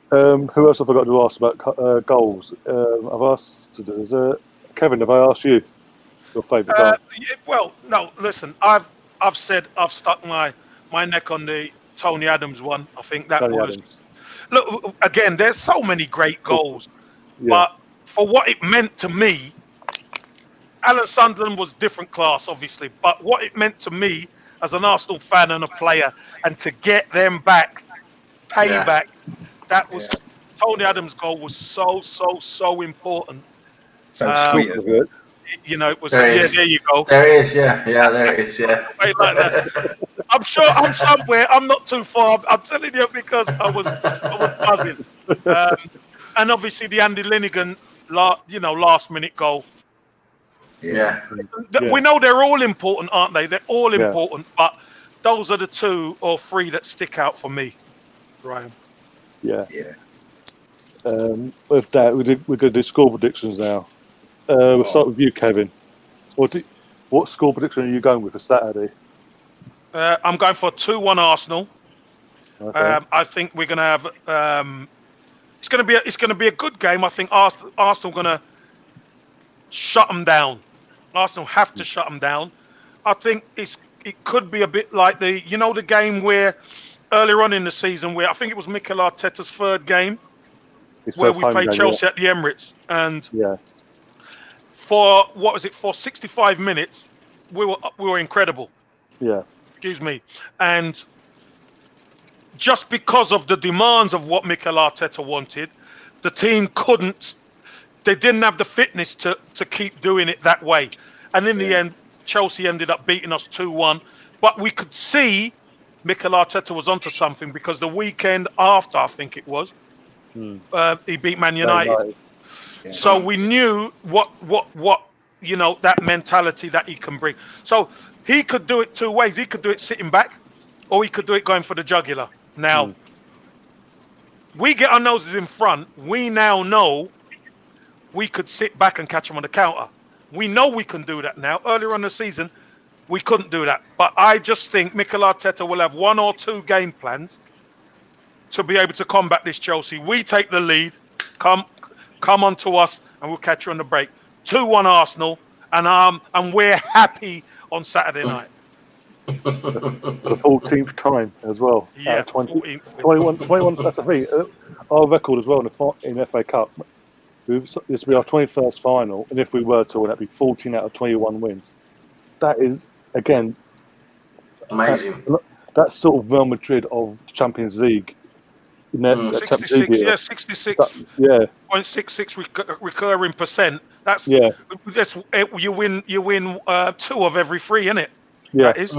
Who else have I got to ask about goals? I've asked to do. Kevin, have I asked you your favourite goal? Well, no. Listen, I've stuck my neck on the Tony Adams one. I think that was. Adams. Look, again, there's so many great goals, but for what it meant to me, Alan Sunderland was different class, obviously. But what it meant to me as an Arsenal fan and a player, and to get them back, payback. That was Tony Adams' goal was so important. So sweet. It was. There you go. There is, there it is, yeah. Like that. I'm sure I'm somewhere. I'm not too far. I'm telling you because I was buzzing. And obviously the Andy Linnigan, last minute goal. Yeah. We know they're all important, aren't they? They're all important, but those are the 2 or 3 that stick out for me, Ryan. Yeah. With that, we're going to do score predictions now. We'll start with you, Kevin. What score prediction are you going with for Saturday? I'm going for 2-1 Arsenal. Okay. I think we're going to have. It's going to be a good game. I think Arsenal going to shut them down. Arsenal have to shut them down. I think it could be a bit like the game where earlier on in the season where I think it was Mikel Arteta's 3rd game where we played Chelsea at the Emirates, and for 65 minutes we were incredible. Yeah. Excuse me. And just because of the demands of what Mikel Arteta wanted, the team couldn't they didn't have the fitness to keep doing it that way. And in the end, Chelsea ended up beating us 2-1. But we could see Mikel Arteta was onto something, because the weekend after, I think it was, he beat Man United. Yeah. So we knew what that mentality that he can bring. So he could do it two ways. He could do it sitting back, or he could do it going for the jugular. Now, we get our noses in front. We now know we could sit back and catch him on the counter. We know we can do that now. Earlier on the season, we couldn't do that. But I just think Mikel Arteta will have 1 or 2 game plans to be able to combat this Chelsea. We take the lead. Come on to us, and we'll catch you on the break. 2-1 Arsenal, and we're happy on Saturday night. For the 14th time as well. Yeah, 21. That's the thing. Our record as well in FA Cup. This will be our 21st final, and if we were to win, that'd be 14 out of 21 wins. That is, again, amazing. That's sort of Real Madrid of the Champions League. 66, yeah, 66.66 recurring percent. That's you win 2 of every 3, isn't it? Yeah, that is.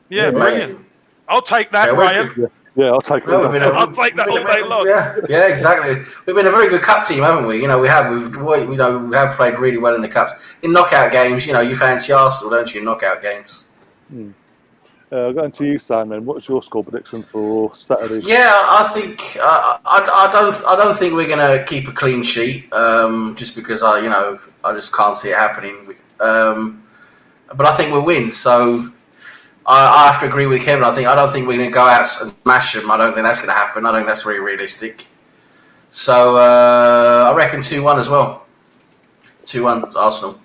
Yeah, brilliant. I'll take that, Ryan. Yeah, I'll take that. I'll take that all day long. Yeah, exactly. We've been a very good cup team, haven't we? We have played really well in the cups. In knockout games, you fancy Arsenal, don't you? In knockout games. Going to you, Simon. What's your score prediction for Saturday? Yeah, I think I don't think we're going to keep a clean sheet. Just because I just can't see it happening. But I think we'll win. So I have to agree with Kevin. I don't think we're going to go out and smash them. I don't think that's going to happen. I think that's very realistic. So I reckon 2-1 as well. 2-1 Arsenal.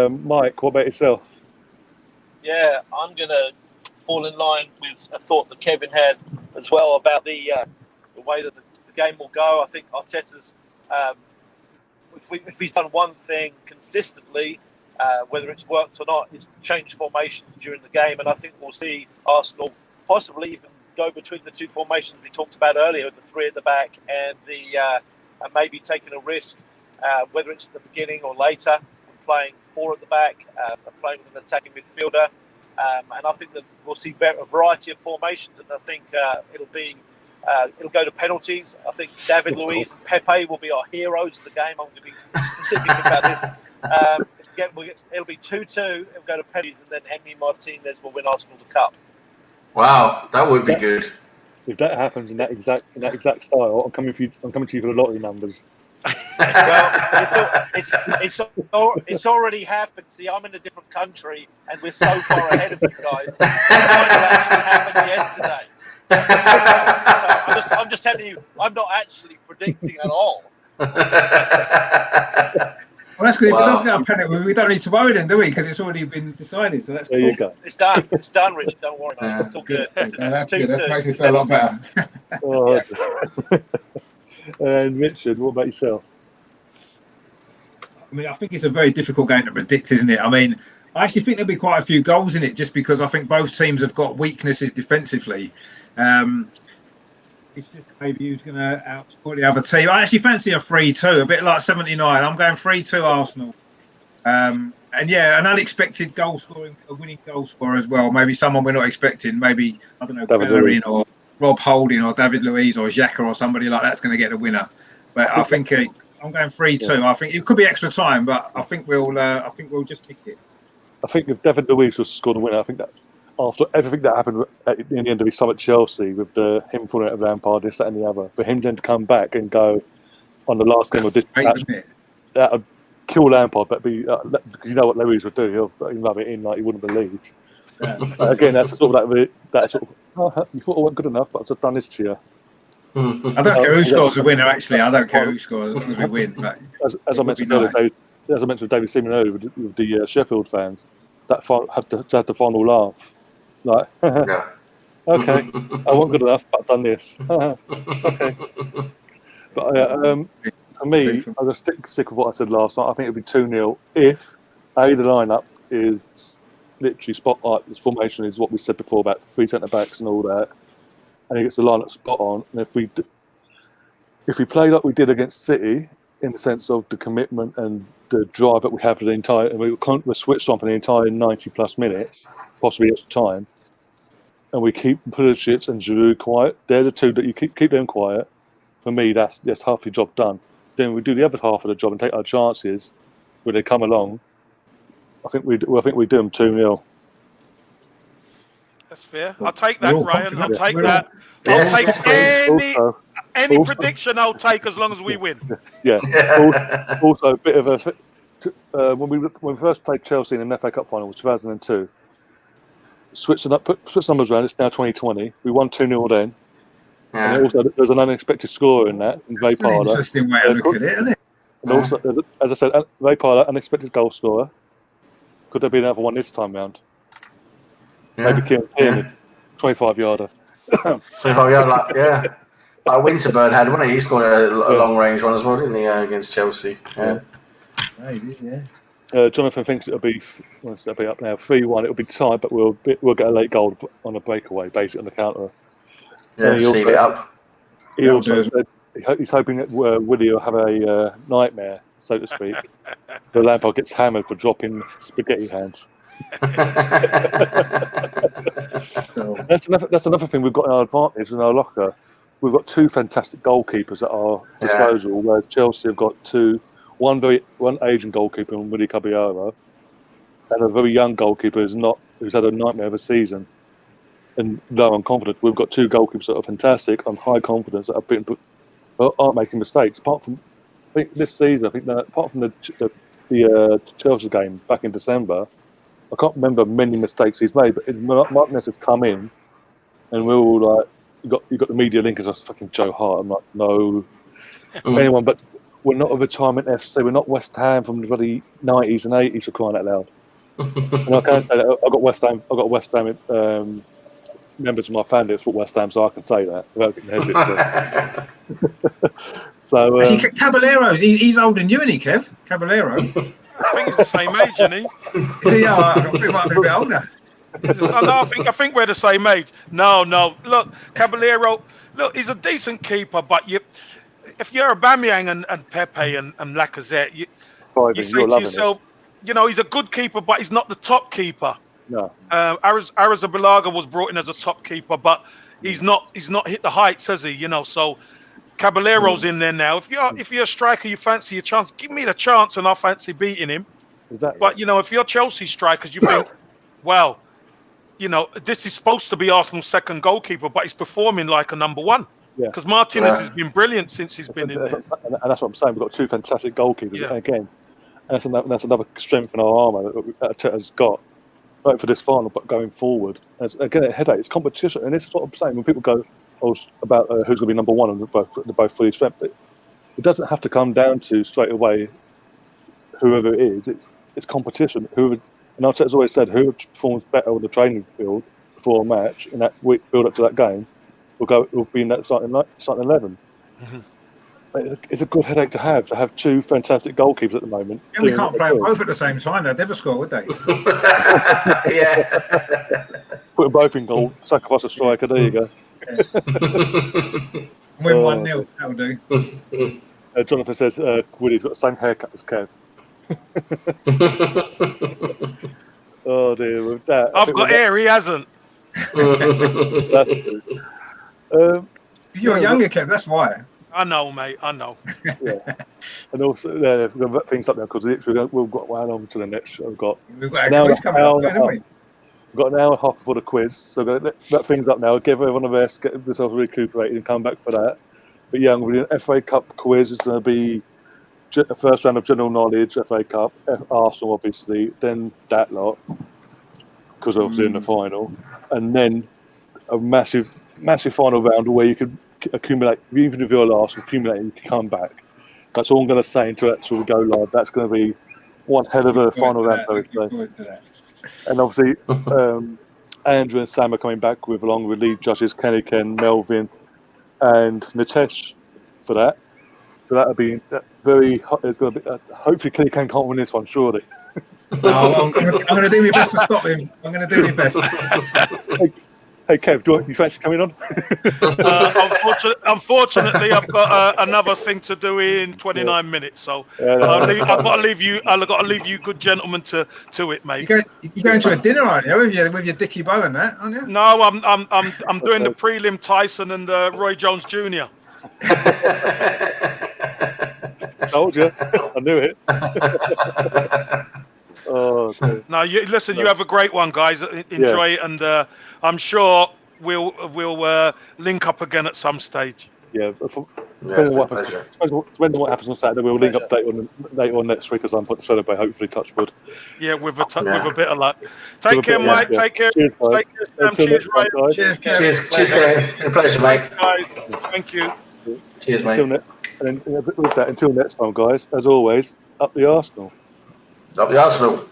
Mike, what about yourself? Yeah, I'm going to fall in line with a thought that Kevin had as well about the way that the game will go. I think Arteta's, if he's done one thing consistently, whether it's worked or not, is change formations during the game. And I think we'll see Arsenal possibly even go between the 2 formations we talked about earlier, the 3 at the back and and maybe taking a risk, whether it's at the beginning or later, playing 4 at the back, playing with an attacking midfielder. And I think that we'll see a variety of formations, and I think it'll go to penalties. I think David Luiz and Pepe will be our heroes of the game. I'm going to be specific about this. It'll be 2-2. It'll go to penalties, and then Henry Martinez will win Arsenal the cup. Wow, that would be good. If that happens in that exact style, I'm coming to you for the lottery numbers. Well, it's already happened. See, I'm in a different country, and we're so far ahead of you guys. It actually happened yesterday. So I'm just telling you, I'm not actually predicting at all. Well, that's good. If it does get a penalty, we don't need to worry then, do we? Because it's already been decided. So that's there cool. you go. It's done. It's done, Rich. Don't worry, mate. It's all good. That's good. That makes me feel a lot better. And Richard, what about yourself? I mean, I think it's a very difficult game to predict, isn't it? I mean, I actually think there'll be quite a few goals in it, just because I think both teams have got weaknesses defensively. It's just maybe who's going to outscore the other team. I actually fancy a 3-2, a bit like 79. I'm going 3-2 Arsenal. And yeah, an unexpected goal scoring, a winning goal scorer as well. Maybe someone we're not expecting. Maybe, I don't know, Bellerin or Rob Holding or David Luiz or Xhaka or somebody like that's going to get the winner. But I think I'm going 3-2. Yeah. I think it could be extra time, but I think we'll just kick it. I think if David Luiz was to score the winner, I think that after everything that happened in the end of his time at Chelsea, with him falling out of Lampard, this, that, and the other, for him then to come back and go on the last game of this, that would kill Lampard. But because you know what Luiz would do, he'll rub it in like you wouldn't believe. Yeah. Again, that's sort of that sort of. Oh, you thought I wasn't good enough, but I've just done this to you. I don't care who scores the winner. Actually, I don't care who scores as long as we win. But as I mentioned earlier, as I mentioned with David Seaman earlier with the Sheffield fans, that had the final laugh. Like, okay, I wasn't good enough, but I've done this. Okay, but for me, I'm gonna stick with what I said last night. I think it'll be 2-0 if the lineup is literally spot like this formation is what we said before about 3 centre backs and all that, and he gets the lineup spot on. And if we play like we did against City, in the sense of the commitment and the drive that we have for the entire. We're switched on for the entire 90+ minutes, possibly extra time, and we keep Pulisic and Giroud quiet. They're the two that you keep them quiet. For me, that's half your job done. Then we do the other half of the job and take our chances when they come along. I think we do them 2-0. That's fair. I'll take that, Ryan. I'll take We're that. Yes, I'll yes, take please. any prediction. I'll take as long as we win. Yeah. Also, a bit of a when we first played Chelsea in the FA Cup final, was 2002. Switch numbers around. It's now 2020. We won 2-0 then. Yeah. And also, there's an unexpected scorer in that, in Vapala. Interesting way to look at it, isn't it? And also, as I said, Vapala, unexpected goal scorer. Could there be another one this time round? Maybe Kieran Tierney, 25-yarder. 25-yard, like Winterbird had, wasn't he? He scored a long-range one as well, didn't he, against Chelsea? Yeah. Jonathan thinks it'll be up now 3-1. It'll be tied, but we'll get a late goal on a breakaway, basically on the counter. Yeah, seal it up. He also said he's hoping that Willie will have a nightmare, so to speak. The Lampard gets hammered for dropping spaghetti hands. That's another thing we've got in our advantage in our locker. We've got two fantastic goalkeepers at our disposal, whereas Chelsea have got one Asian goalkeeper in Willie Caballero, and a very young goalkeeper who's had a nightmare of a season. And though I'm confident, we've got two goalkeepers that are fantastic. I'm high confidence that aren't making mistakes. Apart from, I think this season, apart from the Chelsea game back in December, I can't remember many mistakes he's made. But Martinez has come in, and we're all like, you got the media link as fucking Joe Hart. I'm like, no, anyone, but we're not a retirement FC. We're not West Ham from the bloody 90s and 80s for crying out loud. And I can't say that. I got West Ham. Members of my family have supported West Ham, so I can say that without getting headed. So actually, Caballero's he's older than you, isn't he, Kev? Caballero. I think he's the same age, isn't he? I think he might be a bit older. I think we're the same age. No. Look, Caballero. Look, he's a decent keeper, but if you're Aubameyang and Pepe and Lacazette, you say to yourself, he's a good keeper, but he's not the top keeper. No. Arrizabalaga was brought in as a top keeper, but he's not hit the heights, has he? So Caballero's in there now. If you're a striker, you fancy a chance. Give me the chance, and I'll fancy beating him. Exactly. But if you're Chelsea strikers, you think, well, this is supposed to be Arsenal's second goalkeeper, but he's performing like a number one. Yeah. Because Martinez has been brilliant since he's been in there. And that's what I'm saying. We've got two fantastic goalkeepers. Yeah. And again, that's another strength in our armour that Arteta's got. Not for this final, but going forward. And again, a headache. It's competition, and this is what I'm saying. When people go about who's going to be number one, and they're both fully strength, it doesn't have to come down to straight away whoever it is. It's competition. And Arteta's always said, whoever performs better on the training field before a match in that week build up to that game will be in that starting 11. Mm-hmm. It's a good headache to have two fantastic goalkeepers at the moment. Yeah, we can't play both at the same time. They'd never score, would they? Yeah. Put them both in goal, sacrifice a striker, there you go. Win 1-0, that'll do. Jonathan says Woody's got the same haircut as Kev. Oh dear, with that. I've got hair, he hasn't. You're younger, Kev, that's why. I know, mate. I know. Yeah, and also we've got to wrap things up now because literally we've got one on to the next show. We've got a quiz coming up, haven't we? We've got an hour and a half before the quiz, so we're going to wrap things up now. Give everyone a rest, get themselves recuperated, and come back for that. But yeah, we're doing an FA Cup quiz. It's going to be the first round of general knowledge, FA Cup, Arsenal, obviously, then that lot because obviously in the final, and then a massive final round where you could accumulate, even if you're last, accumulate and you can come back. That's all I'm going to say until we go live. That's going to be one hell of a final round Thursday. And obviously, Andrew and Sam are coming back along with lead judges Kenny, Ken, Melvin, and Nitesh for that. So that'll be very. It's going to be. Hopefully, Kenny Ken can't win this one, surely. No, I'm going to do my best to stop him. I'm going to do my best. Hey, Kev, you fancy coming on? Unfortunately, I've got another thing to do in 29 minutes, so Yeah, I've got to leave you. I've got to leave you, good gentlemen, to it, mate. You're going to a dinner, aren't you? With your Dickie Bow and that, aren't you? No, I'm doing the prelim Tyson and Roy Jones Jr. Told you. I knew it. Oh, okay. No, listen. You have a great one, guys. Enjoy it, and I'm sure we'll link up again at some stage. Yeah. Yeah, Depending on what happens on Saturday, we'll link up later on next week as I'm put to celebrate. Hopefully, touch wood. Yeah, with a bit of luck. Take care, Mike. Yeah. Take care. Cheers, guys. Take care, Sam. Cheers, Ryan. Guys. Cheers, Kev. Cheers, Kevin. Been a pleasure, mate. Guys, thank you. Cheers, mate. Until next time, guys. As always, up the Arsenal. Up the Arsenal.